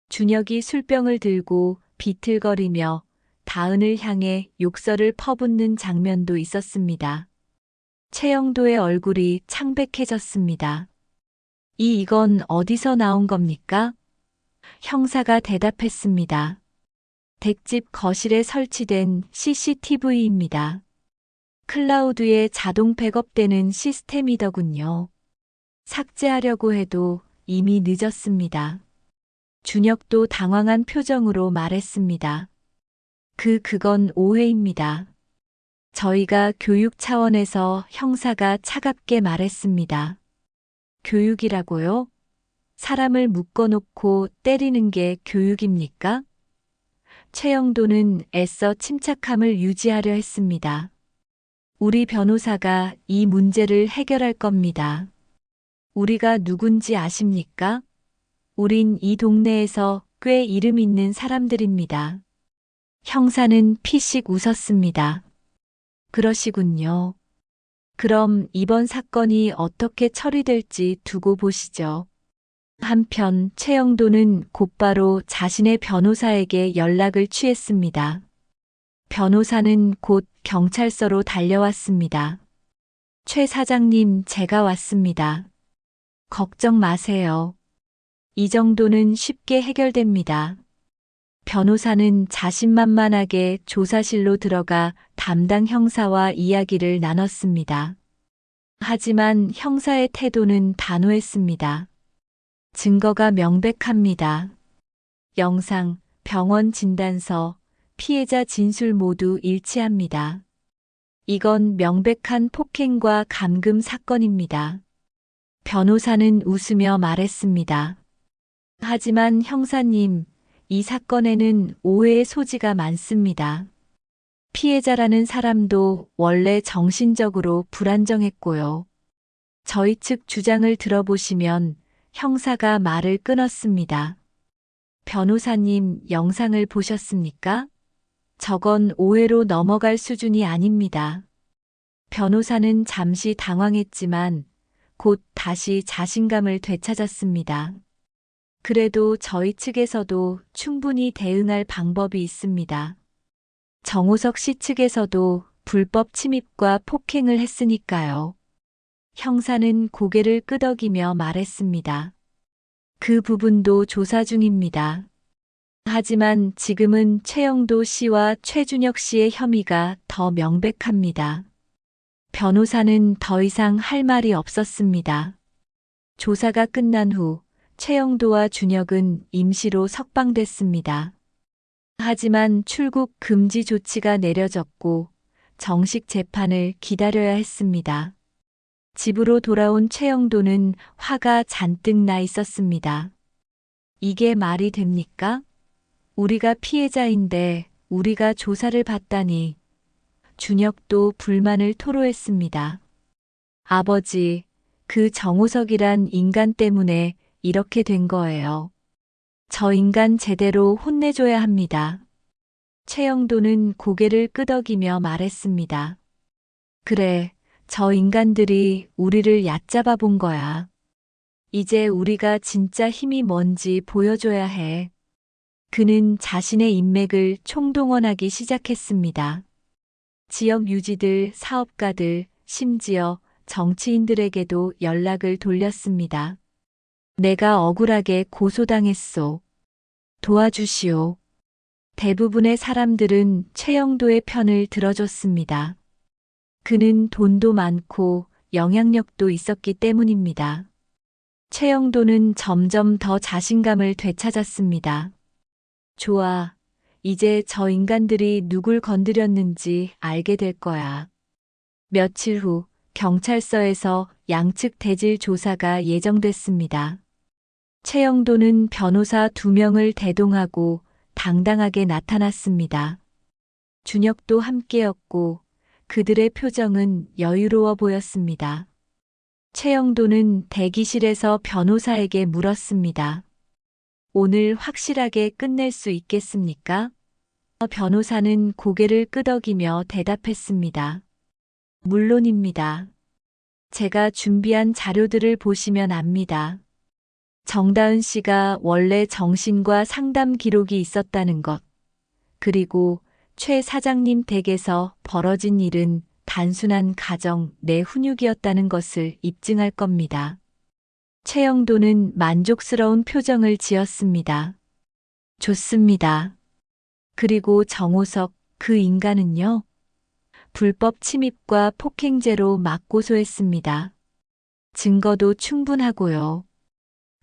준혁이 술병을 들고 비틀거리며 다은을 향해 욕설을 퍼붓는 장면도 있었습니다. 최영도의 얼굴이 창백해졌습니다. 이건 어디서 나온 겁니까? 형사가 대답했습니다. 댁집 거실에 설치된 CCTV입니다. 클라우드에 자동 백업되는 시스템이더군요. 삭제하려고 해도 이미 늦었습니다. 준혁도 당황한 표정으로 말했습니다. 그건 오해입니다. 저희가 교육 차원에서 형사가 차갑게 말했습니다. 교육이라고요? 사람을 묶어놓고 때리는 게 교육입니까? 최영도는 애써 침착함을 유지하려 했습니다. 우리 변호사가 이 문제를 해결할 겁니다. 우리가 누군지 아십니까? 우린 이 동네에서 꽤 이름 있는 사람들입니다. 형사는 피식 웃었습니다. 그러시군요. 그럼 이번 사건이 어떻게 처리될지 두고 보시죠. 한편 최영도는 곧바로 자신의 변호사에게 연락을 취했습니다. 변호사는 곧 경찰서로 달려왔습니다. 최 사장님, 제가 왔습니다. 걱정 마세요. 이 정도는 쉽게 해결됩니다. 변호사는 자신만만하게 조사실로 들어가 담당 형사와 이야기를 나눴습니다. 하지만 형사의 태도는 단호했습니다. 증거가 명백합니다. 영상, 병원 진단서, 피해자 진술 모두 일치합니다. 이건 명백한 폭행과 감금 사건입니다. 변호사는 웃으며 말했습니다. 하지만 형사님, 이 사건에는 오해의 소지가 많습니다. 피해자라는 사람도 원래 정신적으로 불안정했고요. 저희 측 주장을 들어보시면 형사가 말을 끊었습니다. 변호사님, 영상을 보셨습니까? 저건 오해로 넘어갈 수준이 아닙니다. 변호사는 잠시 당황했지만 곧 다시 자신감을 되찾았습니다. 그래도 저희 측에서도 충분히 대응할 방법이 있습니다. 정호석 씨 측에서도 불법 침입과 폭행을 했으니까요. 형사는 고개를 끄덕이며 말했습니다. 그 부분도 조사 중입니다. 하지만 지금은 최영도 씨와 최준혁 씨의 혐의가 더 명백합니다. 변호사는 더 이상 할 말이 없었습니다. 조사가 끝난 후 최영도와 준혁은 임시로 석방됐습니다. 하지만 출국 금지 조치가 내려졌고 정식 재판을 기다려야 했습니다. 집으로 돌아온 최영도는 화가 잔뜩 나 있었습니다. 이게 말이 됩니까? 우리가 피해자인데 우리가 조사를 받다니. 준혁도 불만을 토로했습니다. 아버지, 그 정호석이란 인간 때문에 이렇게 된 거예요. 저 인간 제대로 혼내줘야 합니다. 최영도는 고개를 끄덕이며 말했습니다. 그래, 저 인간들이 우리를 얕잡아 본 거야. 이제 우리가 진짜 힘이 뭔지 보여줘야 해. 그는 자신의 인맥을 총동원하기 시작했습니다. 지역 유지들, 사업가들, 심지어 정치인들에게도 연락을 돌렸습니다. 내가 억울하게 고소당했소. 도와주시오. 대부분의 사람들은 최영도의 편을 들어줬습니다. 그는 돈도 많고 영향력도 있었기 때문입니다. 최영도는 점점 더 자신감을 되찾았습니다. 좋아. 이제 저 인간들이 누굴 건드렸는지 알게 될 거야. 며칠 후 경찰서에서 양측 대질 조사가 예정됐습니다. 최영도는 변호사 2명을 대동하고 당당하게 나타났습니다. 준혁도 함께였고 그들의 표정은 여유로워 보였습니다. 최영도는 대기실에서 변호사에게 물었습니다. 오늘 확실하게 끝낼 수 있겠습니까? 변호사는 고개를 끄덕이며 대답했습니다. 물론입니다. 제가 준비한 자료들을 보시면 압니다. 정다은 씨가 원래 정신과 상담 기록이 있었다는 것, 그리고 최 사장님 댁에서 벌어진 일은 단순한 가정 내 훈육이었다는 것을 입증할 겁니다. 최영도는 만족스러운 표정을 지었습니다. 좋습니다. 그리고 정호석, 그 인간은요? 불법 침입과 폭행죄로 맞고소했습니다. 증거도 충분하고요.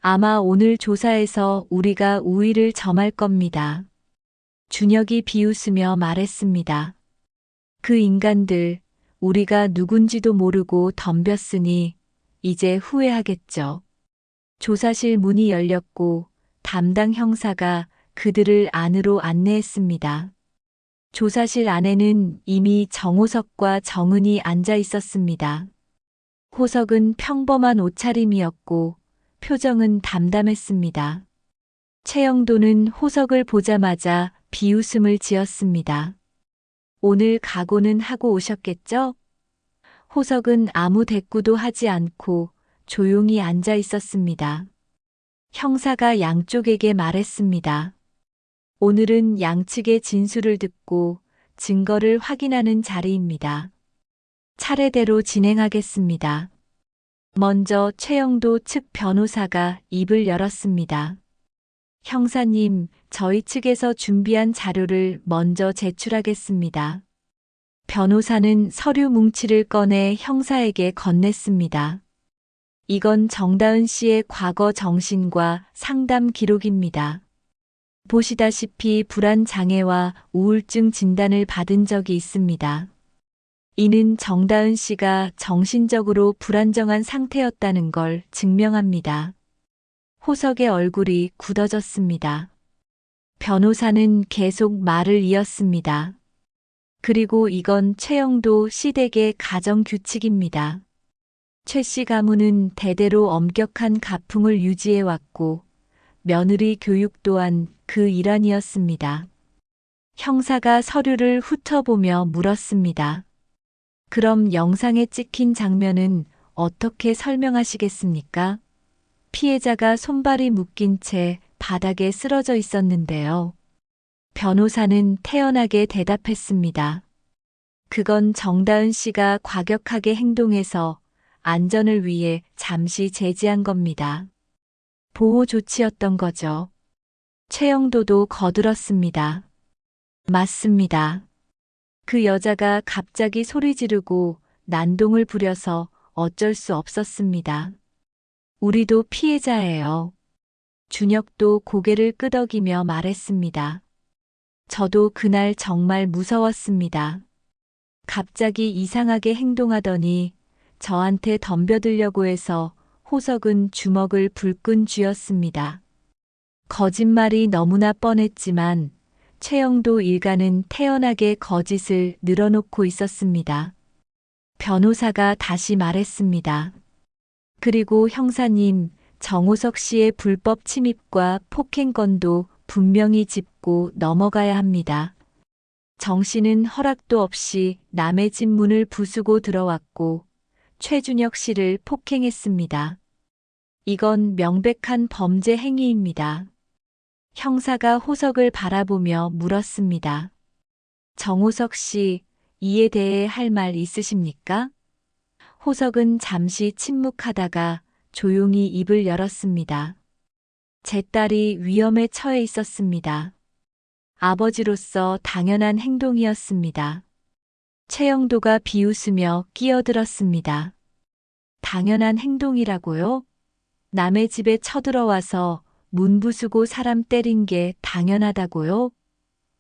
아마 오늘 조사에서 우리가 우위를 점할 겁니다. 준혁이 비웃으며 말했습니다. 그 인간들, 우리가 누군지도 모르고 덤볐으니 이제 후회하겠죠. 조사실 문이 열렸고 담당 형사가 그들을 안으로 안내했습니다. 조사실 안에는 이미 정호석과 정은이 앉아 있었습니다. 호석은 평범한 옷차림이었고 표정은 담담했습니다. 최영도는 호석을 보자마자 비웃음을 지었습니다. 오늘 각오는 하고 오셨겠죠? 호석은 아무 대꾸도 하지 않고 조용히 앉아 있었습니다. 형사가 양쪽에게 말했습니다. 오늘은 양측의 진술을 듣고 증거를 확인하는 자리입니다. 차례대로 진행하겠습니다. 먼저 최영도 측 변호사가 입을 열었습니다. 형사님, 저희 측에서 준비한 자료를 먼저 제출하겠습니다. 변호사는 서류 뭉치를 꺼내 형사에게 건넸습니다. 이건 정다은 씨의 과거 정신과 상담 기록입니다. 보시다시피 불안 장애와 우울증 진단을 받은 적이 있습니다. 이는 정다은 씨가 정신적으로 불안정한 상태였다는 걸 증명합니다. 호석의 얼굴이 굳어졌습니다. 변호사는 계속 말을 이었습니다. 그리고 이건 최영도 씨댁의 가정 규칙입니다. 최 씨 가문은 대대로 엄격한 가풍을 유지해왔고 며느리 교육 또한 그 일환이었습니다. 형사가 서류를 훑어보며 물었습니다. 그럼 영상에 찍힌 장면은 어떻게 설명하시겠습니까? 피해자가 손발이 묶인 채 바닥에 쓰러져 있었는데요. 변호사는 태연하게 대답했습니다. 그건 정다은 씨가 과격하게 행동해서 안전을 위해 잠시 제지한 겁니다. 보호 조치였던 거죠. 최영도도 거들었습니다. 맞습니다. 그 여자가 갑자기 소리 지르고 난동을 부려서 어쩔 수 없었습니다. 우리도 피해자예요. 준혁도 고개를 끄덕이며 말했습니다. 저도 그날 정말 무서웠습니다. 갑자기 이상하게 행동하더니 저한테 덤벼들려고 해서 호석은 주먹을 불끈 쥐었습니다. 거짓말이 너무나 뻔했지만 최영도 일가는 태연하게 거짓을 늘어놓고 있었습니다. 변호사가 다시 말했습니다. 그리고 형사님, 정호석 씨의 불법 침입과 폭행 건도 분명히 짚고 넘어가야 합니다. 정 씨는 허락도 없이 남의 집 문을 부수고 들어왔고 최준혁 씨를 폭행했습니다. 이건 명백한 범죄 행위입니다. 형사가 호석을 바라보며 물었습니다. 정호석 씨, 이에 대해 할 말 있으십니까? 호석은 잠시 침묵하다가 조용히 입을 열었습니다. 제 딸이 위험에 처해 있었습니다. 아버지로서 당연한 행동이었습니다. 최영도가 비웃으며 끼어들었습니다. 당연한 행동이라고요? 남의 집에 쳐들어와서 문 부수고 사람 때린 게 당연하다고요?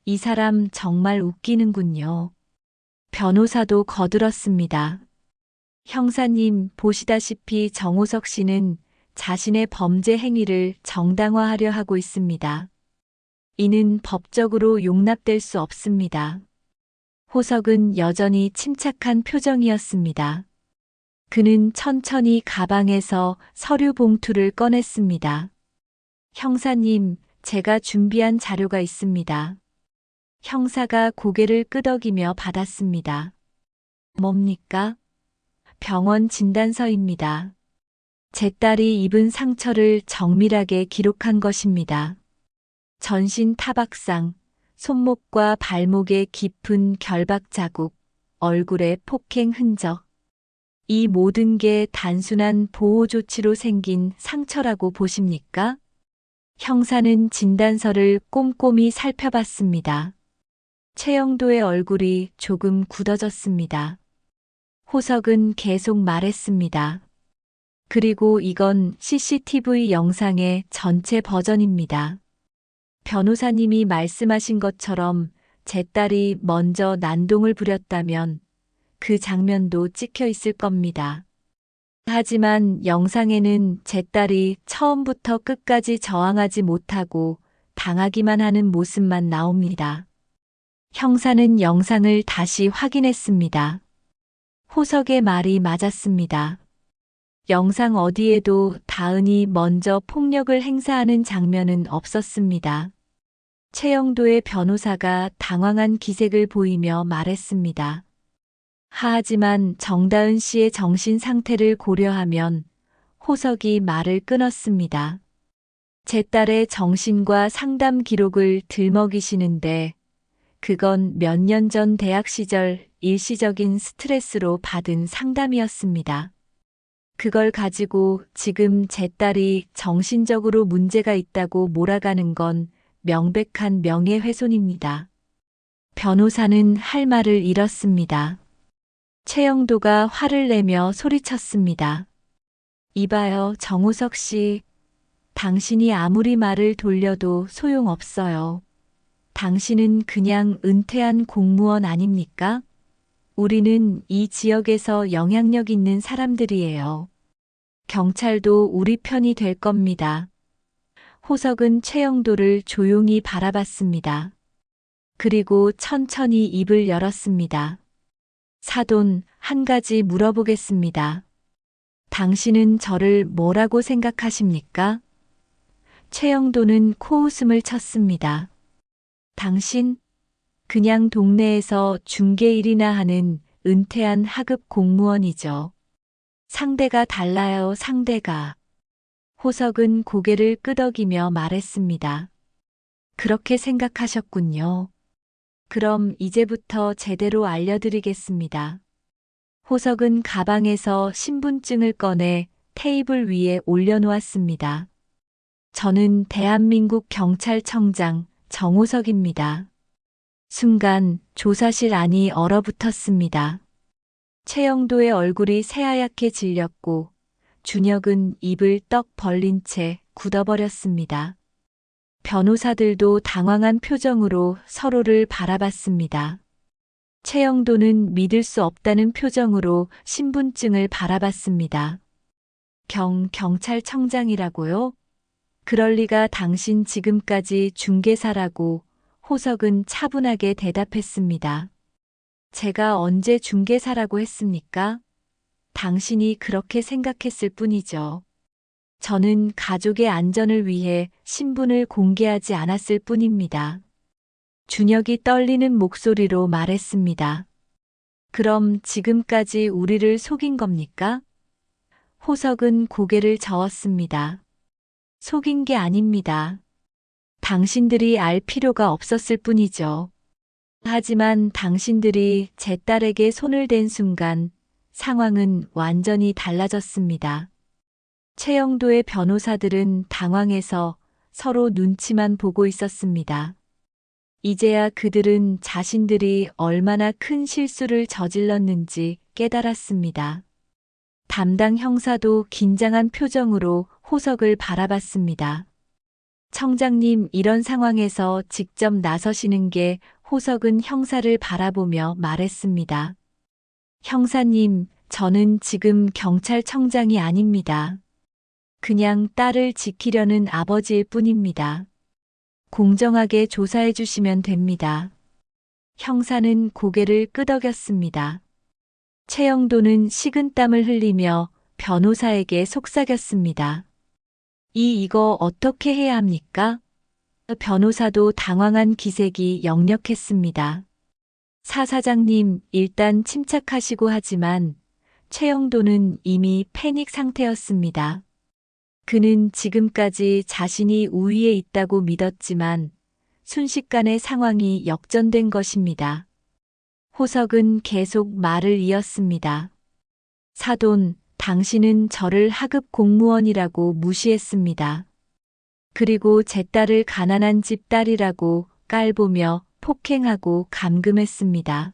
이 사람 정말 웃기는군요. 변호사도 거들었습니다. 형사님, 보시다시피 정호석 씨는 자신의 범죄 행위를 정당화하려 하고 있습니다. 이는 법적으로 용납될 수 없습니다. 호석은 여전히 침착한 표정이었습니다. 그는 천천히 가방에서 서류 봉투를 꺼냈습니다. 형사님, 제가 준비한 자료가 있습니다. 형사가 고개를 끄덕이며 받았습니다. 뭡니까? 병원 진단서입니다. 제 딸이 입은 상처를 정밀하게 기록한 것입니다. 전신 타박상, 손목과 발목에 깊은 결박 자국, 얼굴에 폭행 흔적. 이 모든 게 단순한 보호 조치로 생긴 상처라고 보십니까? 형사는 진단서를 꼼꼼히 살펴봤습니다. 최영도의 얼굴이 조금 굳어졌습니다. 호석은 계속 말했습니다. 그리고 이건 CCTV 영상의 전체 버전입니다. 변호사님이 말씀하신 것처럼 제 딸이 먼저 난동을 부렸다면 그 장면도 찍혀 있을 겁니다. 하지만 영상에는 제 딸이 처음부터 끝까지 저항하지 못하고 당하기만 하는 모습만 나옵니다. 형사는 영상을 다시 확인했습니다. 호석의 말이 맞았습니다. 영상 어디에도 다은이 먼저 폭력을 행사하는 장면은 없었습니다. 최영도의 변호사가 당황한 기색을 보이며 말했습니다. 하지만 정다은 씨의 정신 상태를 고려하면 호석이 말을 끊었습니다. 제 딸의 정신과 상담 기록을 들먹이시는데 그건 몇 년 전 대학 시절 일시적인 스트레스로 받은 상담이었습니다. 그걸 가지고 지금 제 딸이 정신적으로 문제가 있다고 몰아가는 건 명백한 명예훼손입니다. 변호사는 할 말을 잃었습니다. 최영도가 화를 내며 소리쳤습니다. 이봐요, 정호석 씨. 당신이 아무리 말을 돌려도 소용없어요. 당신은 그냥 은퇴한 공무원 아닙니까? 우리는 이 지역에서 영향력 있는 사람들이에요. 경찰도 우리 편이 될 겁니다. 호석은 최영도를 조용히 바라봤습니다. 그리고 천천히 입을 열었습니다. 사돈, 한 가지 물어보겠습니다. 당신은 저를 뭐라고 생각하십니까? 최영도는 코웃음을 쳤습니다. 당신? 그냥 동네에서 중개 일이나 하는 은퇴한 하급 공무원이죠. 상대가 달라요, 상대가. 호석은 고개를 끄덕이며 말했습니다. 그렇게 생각하셨군요. 그럼 이제부터 제대로 알려드리겠습니다. 호석은 가방에서 신분증을 꺼내 테이블 위에 올려놓았습니다. 저는 대한민국 경찰청장 정호석입니다. 순간 조사실 안이 얼어붙었습니다. 최영도의 얼굴이 새하얗게 질렸고 준혁은 입을 떡 벌린 채 굳어버렸습니다. 변호사들도 당황한 표정으로 서로를 바라봤습니다. 최영도는 믿을 수 없다는 표정으로 신분증을 바라봤습니다. 경찰청장이라고요? 그럴 리가, 당신 지금까지 중개사라고. 호석은 차분하게 대답했습니다. 제가 언제 중개사라고 했습니까? 당신이 그렇게 생각했을 뿐이죠. 저는 가족의 안전을 위해 신분을 공개하지 않았을 뿐입니다. 준혁이 떨리는 목소리로 말했습니다. 그럼 지금까지 우리를 속인 겁니까? 호석은 고개를 저었습니다. 속인 게 아닙니다. 당신들이 알 필요가 없었을 뿐이죠. 하지만 당신들이 제 딸에게 손을 댄 순간 상황은 완전히 달라졌습니다. 최영도의 변호사들은 당황해서 서로 눈치만 보고 있었습니다. 이제야 그들은 자신들이 얼마나 큰 실수를 저질렀는지 깨달았습니다. 담당 형사도 긴장한 표정으로 호석을 바라봤습니다. 청장님, 이런 상황에서 직접 나서시는 게 호석은 형사를 바라보며 말했습니다. 형사님, 저는 지금 경찰청장이 아닙니다. 그냥 딸을 지키려는 아버지일 뿐입니다. 공정하게 조사해 주시면 됩니다. 형사는 고개를 끄덕였습니다. 최영도는 식은땀을 흘리며 변호사에게 속삭였습니다. 이거 어떻게 해야 합니까? 변호사도 당황한 기색이 역력했습니다. 사장님, 일단 침착하시고 하지만 최영도는 이미 패닉 상태였습니다. 그는 지금까지 자신이 우위에 있다고 믿었지만 순식간에 상황이 역전된 것입니다. 호석은 계속 말을 이었습니다. 사돈, 당신은 저를 하급 공무원이라고 무시했습니다. 그리고 제 딸을 가난한 집 딸이라고 깔보며 폭행하고 감금했습니다.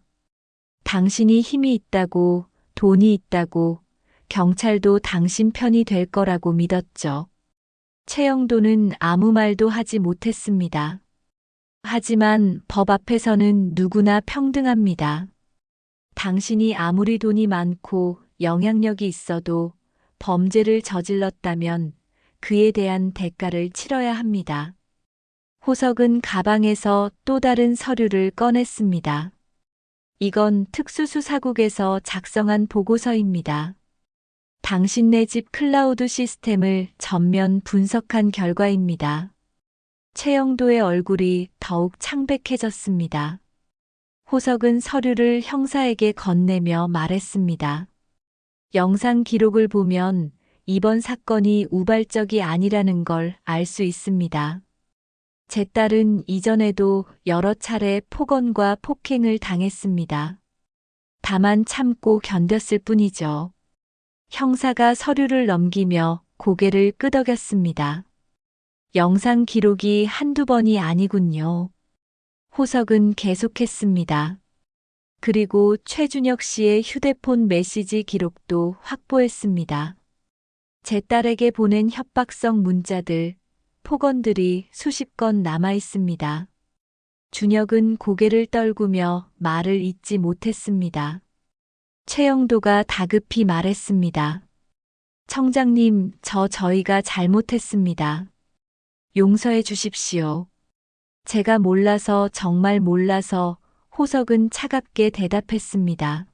당신이 힘이 있다고, 돈이 있다고, 경찰도 당신 편이 될 거라고 믿었죠. 최영도는 아무 말도 하지 못했습니다. 하지만 법 앞에서는 누구나 평등합니다. 당신이 아무리 돈이 많고 영향력이 있어도 범죄를 저질렀다면 그에 대한 대가를 치러야 합니다. 호석은 가방에서 또 다른 서류를 꺼냈습니다. 이건 특수수사국에서 작성한 보고서입니다. 당신네 집 클라우드 시스템을 전면 분석한 결과입니다. 최영도의 얼굴이 더욱 창백해졌습니다. 호석은 서류를 형사에게 건네며 말했습니다. 영상 기록을 보면 이번 사건이 우발적이 아니라는 걸 알 수 있습니다. 제 딸은 이전에도 여러 차례 폭언과 폭행을 당했습니다. 다만 참고 견뎠을 뿐이죠. 형사가 서류를 넘기며 고개를 끄덕였습니다. 영상 기록이 한두 번이 아니군요. 호석은 계속했습니다. 그리고 최준혁 씨의 휴대폰 메시지 기록도 확보했습니다. 제 딸에게 보낸 협박성 문자들, 폭언들이 수십 건 남아 있습니다. 준혁은 고개를 떨구며 말을 잇지 못했습니다. 최영도가 다급히 말했습니다. 청장님, 저희가 잘못했습니다. 용서해 주십시오. 제가 몰라서 정말 몰라서. 호석은 차갑게 대답했습니다.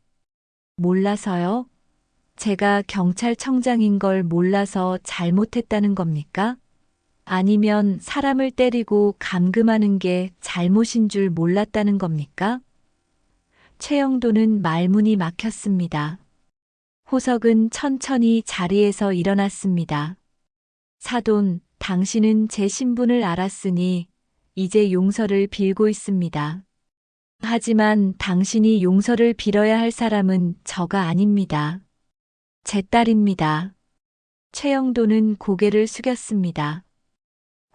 몰라서요? 제가 경찰청장인 걸 몰라서 잘못했다는 겁니까? 아니면 사람을 때리고 감금하는 게 잘못인 줄 몰랐다는 겁니까? 최영도는 말문이 막혔습니다. 호석은 천천히 자리에서 일어났습니다. 사돈, 당신은 제 신분을 알았으니 이제 용서를 빌고 있습니다. 하지만 당신이 용서를 빌어야 할 사람은 저가 아닙니다. 제 딸입니다. 최영도는 고개를 숙였습니다.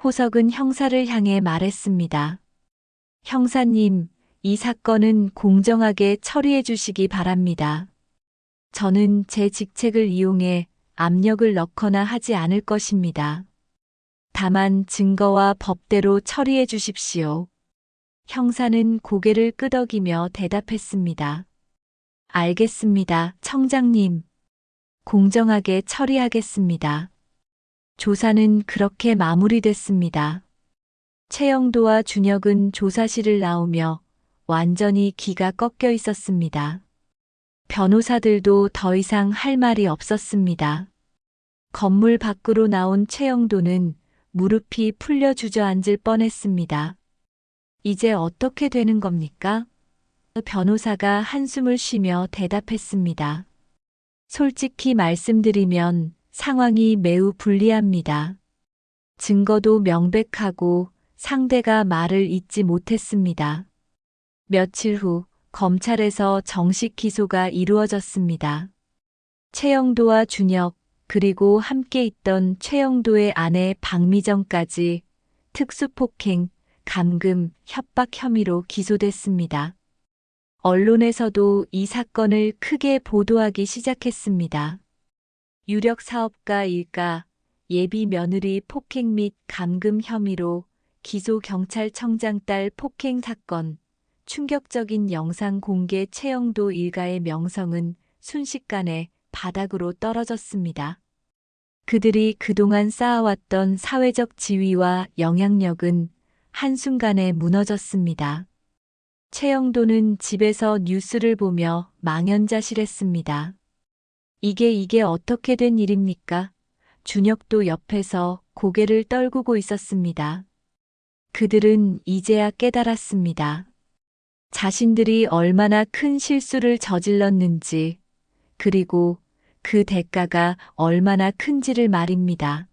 호석은 형사를 향해 말했습니다. 형사님, 이 사건은 공정하게 처리해 주시기 바랍니다. 저는 제 직책을 이용해 압력을 넣거나 하지 않을 것입니다. 다만 증거와 법대로 처리해 주십시오. 형사는 고개를 끄덕이며 대답했습니다. 알겠습니다, 청장님. 공정하게 처리하겠습니다. 조사는 그렇게 마무리됐습니다. 최영도와 준혁은 조사실을 나오며 완전히 기가 꺾여 있었습니다. 변호사들도 더 이상 할 말이 없었습니다. 건물 밖으로 나온 최영도는 무릎이 풀려 주저앉을 뻔했습니다. 이제 어떻게 되는 겁니까? 변호사가 한숨을 쉬며 대답했습니다. 솔직히 말씀드리면 상황이 매우 불리합니다. 증거도 명백하고 상대가 말을 잇지 못했습니다. 며칠 후 검찰에서 정식 기소가 이루어졌습니다. 최영도와 준혁, 그리고 함께 있던 최영도의 아내 박미정까지 특수폭행, 감금, 협박 혐의로 기소됐습니다. 언론에서도 이 사건을 크게 보도하기 시작했습니다. 유력 사업가 일가, 예비 며느리 폭행 및 감금 혐의로 기소 경찰청장 딸 폭행 사건, 충격적인 영상 공개 최영도 일가의 명성은 순식간에 바닥으로 떨어졌습니다. 그들이 그동안 쌓아왔던 사회적 지위와 영향력은 한순간에 무너졌습니다. 최영도는 집에서 뉴스를 보며 망연자실했습니다. 이게 어떻게 된 일입니까? 준혁도 옆에서 고개를 떨구고 있었습니다. 그들은 이제야 깨달았습니다. 자신들이 얼마나 큰 실수를 저질렀는지, 그리고 그 대가가 얼마나 큰지를 말입니다.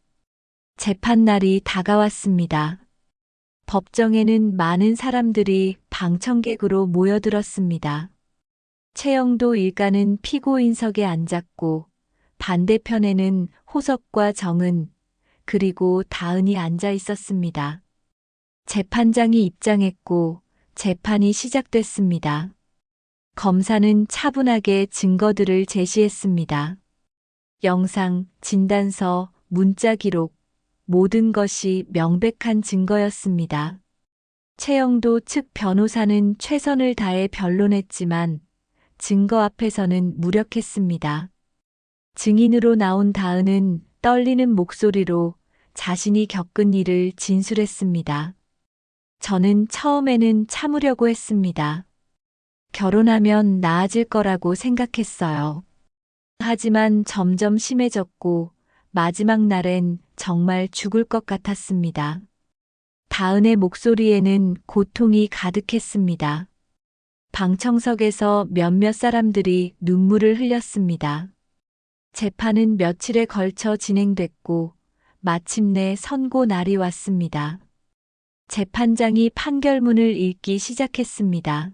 재판날이 다가왔습니다. 법정에는 많은 사람들이 방청객으로 모여들었습니다. 최영도 일가는 피고인석에 앉았고, 반대편에는 호석과 정은, 그리고 다은이 앉아 있었습니다. 재판장이 입장했고, 재판이 시작됐습니다. 검사는 차분하게 증거들을 제시했습니다. 영상, 진단서, 문자 기록, 모든 것이 명백한 증거였습니다. 최영도 측 변호사는 최선을 다해 변론했지만 증거 앞에서는 무력했습니다. 증인으로 나온 다은은 떨리는 목소리로 자신이 겪은 일을 진술했습니다. 저는 처음에는 참으려고 했습니다. 결혼하면 나아질 거라고 생각했어요. 하지만 점점 심해졌고 마지막 날엔 정말 죽을 것 같았습니다. 다은의 목소리에는 고통이 가득했습니다. 방청석에서 몇몇 사람들이 눈물을 흘렸습니다. 재판은 며칠에 걸쳐 진행됐고 마침내 선고 날이 왔습니다. 재판장이 판결문을 읽기 시작했습니다.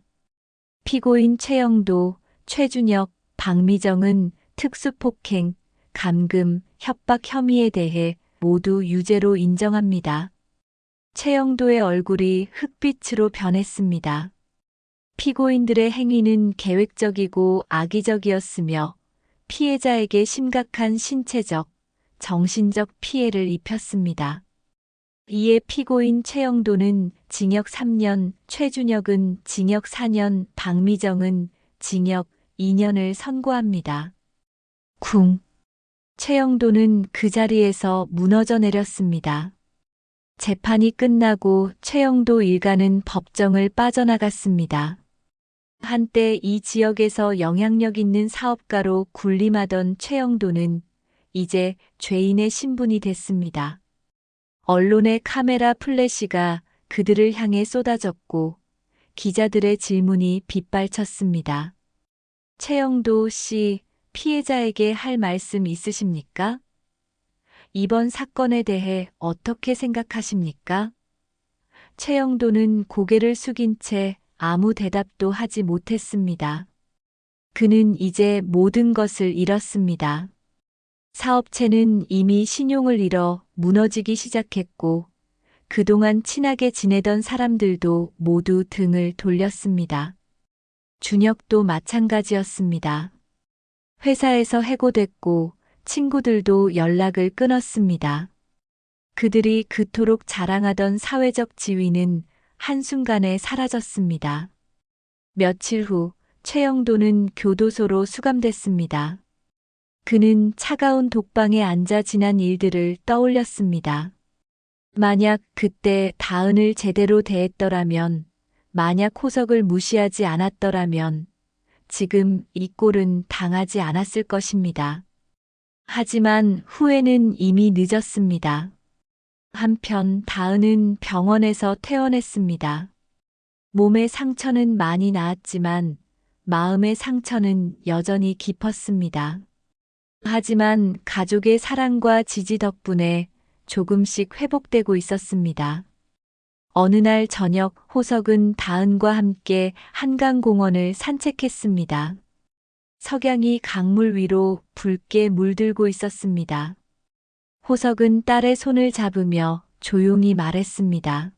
피고인 최영도, 최준혁, 박미정은 특수폭행, 감금, 협박 혐의에 대해 모두 유죄로 인정합니다. 최영도의 얼굴이 흑빛으로 변했습니다. 피고인들의 행위는 계획적이고 악의적이었으며 피해자에게 심각한 신체적, 정신적 피해를 입혔습니다. 이에 피고인 최영도는 징역 3년, 최준혁은 징역 4년, 박미정은 징역 2년을 선고합니다. 쿵. 최영도는 그 자리에서 무너져 내렸습니다. 재판이 끝나고 최영도 일가는 법정을 빠져나갔습니다. 한때 이 지역에서 영향력 있는 사업가로 군림하던 최영도는 이제 죄인의 신분이 됐습니다. 언론의 카메라 플래시가 그들을 향해 쏟아졌고 기자들의 질문이 빗발쳤습니다. 최영도 씨, 피해자에게 할 말씀 있으십니까? 이번 사건에 대해 어떻게 생각하십니까? 최영도는 고개를 숙인 채 아무 대답도 하지 못했습니다. 그는 이제 모든 것을 잃었습니다. 사업체는 이미 신용을 잃어 무너지기 시작했고 그동안 친하게 지내던 사람들도 모두 등을 돌렸습니다. 준혁도 마찬가지였습니다. 회사에서 해고됐고 친구들도 연락을 끊었습니다. 그들이 그토록 자랑하던 사회적 지위는 한순간에 사라졌습니다. 며칠 후 최영도는 교도소로 수감됐습니다. 그는 차가운 독방에 앉아 지난 일들을 떠올렸습니다. 만약 그때 다은을 제대로 대했더라면, 만약 호석을 무시하지 않았더라면, 지금 이 꼴은 당하지 않았을 것입니다. 하지만 후회는 이미 늦었습니다. 한편 다은은 병원에서 퇴원했습니다. 몸의 상처는 많이 나았지만 마음의 상처는 여전히 깊었습니다. 하지만 가족의 사랑과 지지 덕분에 조금씩 회복되고 있었습니다. 어느 날 저녁 호석은 다은과 함께 한강공원을 산책했습니다. 석양이 강물 위로 붉게 물들고 있었습니다. 호석은 딸의 손을 잡으며 조용히 말했습니다.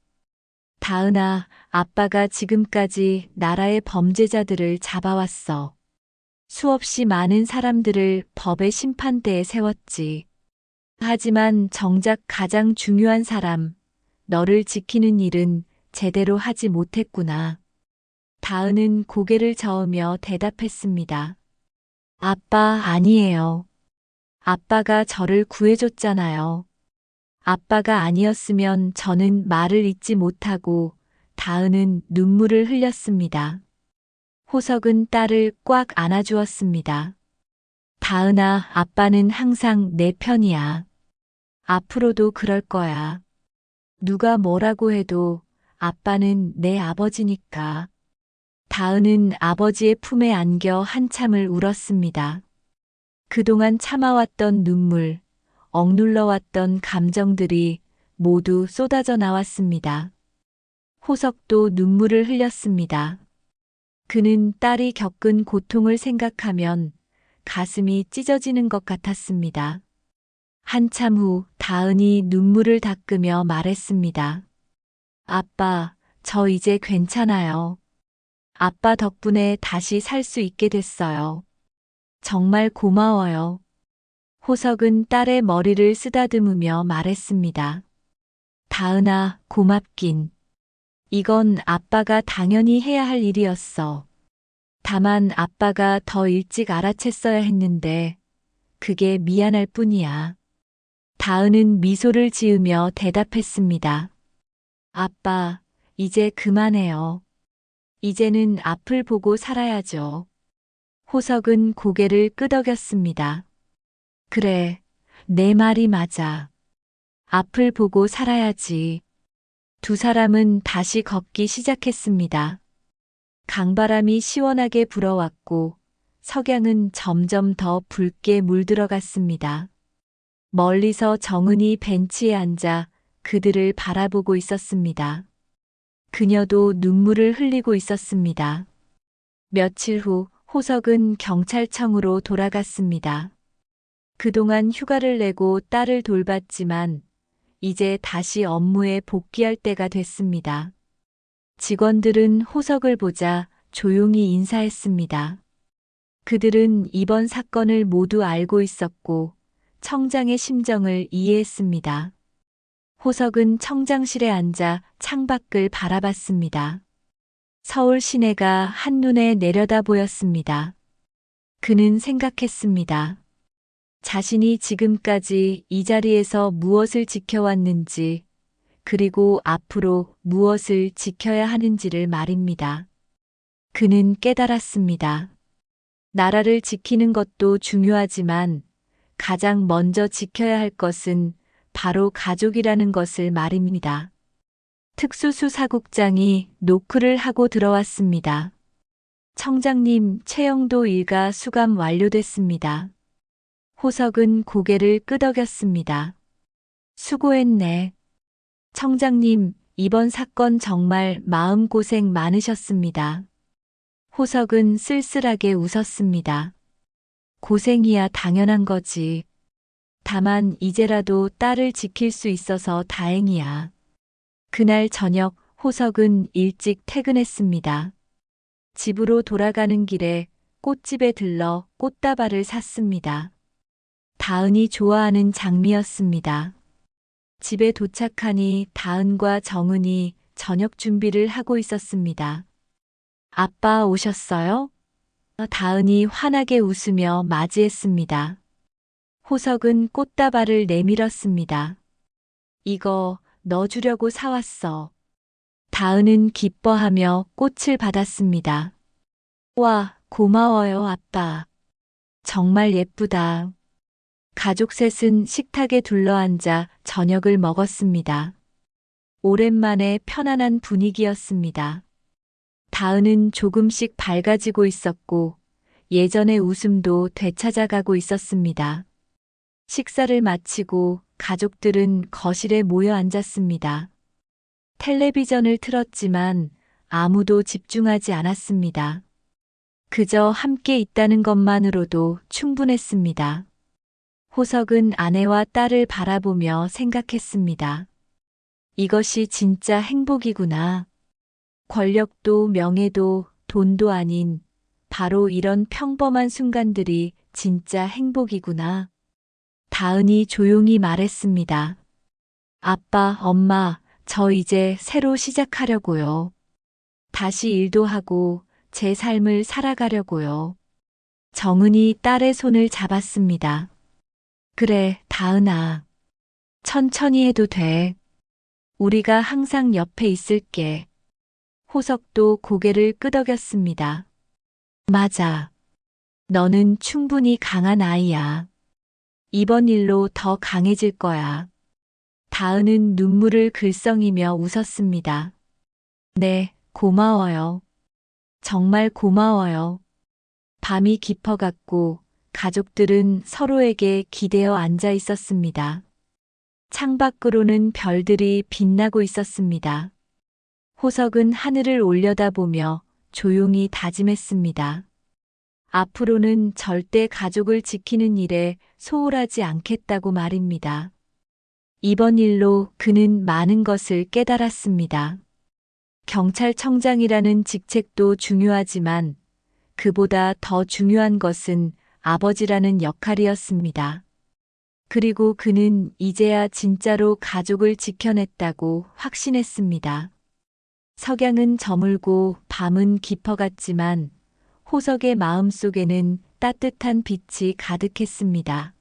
다은아, 아빠가 지금까지 나라의 범죄자들을 잡아왔어. 수없이 많은 사람들을 법의 심판대에 세웠지. 하지만 정작 가장 중요한 사람, 너를 지키는 일은 제대로 하지 못했구나. 다은은 고개를 저으며 대답했습니다. 아빠, 아니에요. 아빠가 저를 구해줬잖아요. 아빠가 아니었으면 저는 말을 잇지 못하고 다은은 눈물을 흘렸습니다. 호석은 딸을 꽉 안아주었습니다. 다은아, 아빠는 항상 내 편이야. 앞으로도 그럴 거야. 누가 뭐라고 해도 아빠는 내 아버지니까. 다은은 아버지의 품에 안겨 한참을 울었습니다. 그동안 참아왔던 눈물, 억눌러왔던 감정들이 모두 쏟아져 나왔습니다. 호석도 눈물을 흘렸습니다. 그는 딸이 겪은 고통을 생각하면 가슴이 찢어지는 것 같았습니다. 한참 후 다은이 눈물을 닦으며 말했습니다. 아빠, 저 이제 괜찮아요. 아빠 덕분에 다시 살 수 있게 됐어요. 정말 고마워요. 호석은 딸의 머리를 쓰다듬으며 말했습니다. 다은아, 고맙긴. 이건 아빠가 당연히 해야 할 일이었어. 다만 아빠가 더 일찍 알아챘어야 했는데 그게 미안할 뿐이야. 다은은 미소를 지으며 대답했습니다. 아빠, 이제 그만해요. 이제는 앞을 보고 살아야죠. 호석은 고개를 끄덕였습니다. 그래, 내 말이 맞아. 앞을 보고 살아야지. 두 사람은 다시 걷기 시작했습니다. 강바람이 시원하게 불어왔고 석양은 점점 더 붉게 물들어갔습니다. 멀리서 정은이 벤치에 앉아 그들을 바라보고 있었습니다. 그녀도 눈물을 흘리고 있었습니다. 며칠 후 호석은 경찰청으로 돌아갔습니다. 그동안 휴가를 내고 딸을 돌봤지만 이제 다시 업무에 복귀할 때가 됐습니다. 직원들은 호석을 보자 조용히 인사했습니다. 그들은 이번 사건을 모두 알고 있었고 청장의 심정을 이해했습니다. 호석은 청장실에 앉아 창밖을 바라봤습니다. 서울 시내가 한눈에 내려다 보였습니다. 그는 생각했습니다. 자신이 지금까지 이 자리에서 무엇을 지켜왔는지, 그리고 앞으로 무엇을 지켜야 하는지를 말입니다. 그는 깨달았습니다. 나라를 지키는 것도 중요하지만 가장 먼저 지켜야 할 것은 바로 가족이라는 것을 말입니다. 특수수사국장이 노크를 하고 들어왔습니다. 청장님, 최영도 일가 수감 완료됐습니다. 호석은 고개를 끄덕였습니다. 수고했네. 청장님, 이번 사건 정말 마음고생 많으셨습니다. 호석은 쓸쓸하게 웃었습니다. 고생이야 당연한 거지. 다만 이제라도 딸을 지킬 수 있어서 다행이야. 그날 저녁 호석은 일찍 퇴근했습니다. 집으로 돌아가는 길에 꽃집에 들러 꽃다발을 샀습니다. 다은이 좋아하는 장미였습니다. 집에 도착하니 다은과 정은이 저녁 준비를 하고 있었습니다. 아빠 오셨어요? 다은이 환하게 웃으며 맞이했습니다. 호석은 꽃다발을 내밀었습니다. 이거 너 주려고 사왔어. 다은은 기뻐하며 꽃을 받았습니다. 와, 고마워요, 아빠. 정말 예쁘다. 가족 셋은 식탁에 둘러앉아 저녁을 먹었습니다. 오랜만에 편안한 분위기였습니다. 다은은 조금씩 밝아지고 있었고 예전의 웃음도 되찾아가고 있었습니다. 식사를 마치고 가족들은 거실에 모여 앉았습니다. 텔레비전을 틀었지만 아무도 집중하지 않았습니다. 그저 함께 있다는 것만으로도 충분했습니다. 호석은 아내와 딸을 바라보며 생각했습니다. 이것이 진짜 행복이구나. 권력도 명예도 돈도 아닌 바로 이런 평범한 순간들이 진짜 행복이구나. 다은이 조용히 말했습니다. 아빠, 엄마, 저 이제 새로 시작하려고요. 다시 일도 하고 제 삶을 살아가려고요. 정은이 딸의 손을 잡았습니다. 그래, 다은아. 천천히 해도 돼. 우리가 항상 옆에 있을게. 호석도 고개를 끄덕였습니다. 맞아. 너는 충분히 강한 아이야. 이번 일로 더 강해질 거야. 다은은 눈물을 글썽이며 웃었습니다. 네, 고마워요. 정말 고마워요. 밤이 깊어갔고 가족들은 서로에게 기대어 앉아 있었습니다. 창밖으로는 별들이 빛나고 있었습니다. 호석은 하늘을 올려다보며 조용히 다짐했습니다. 앞으로는 절대 가족을 지키는 일에 소홀하지 않겠다고 말입니다. 이번 일로 그는 많은 것을 깨달았습니다. 경찰청장이라는 직책도 중요하지만 그보다 더 중요한 것은 아버지라는 역할이었습니다. 그리고 그는 이제야 진짜로 가족을 지켜냈다고 확신했습니다. 석양은 저물고 밤은 깊어갔지만 호석의 마음속에는 따뜻한 빛이 가득했습니다.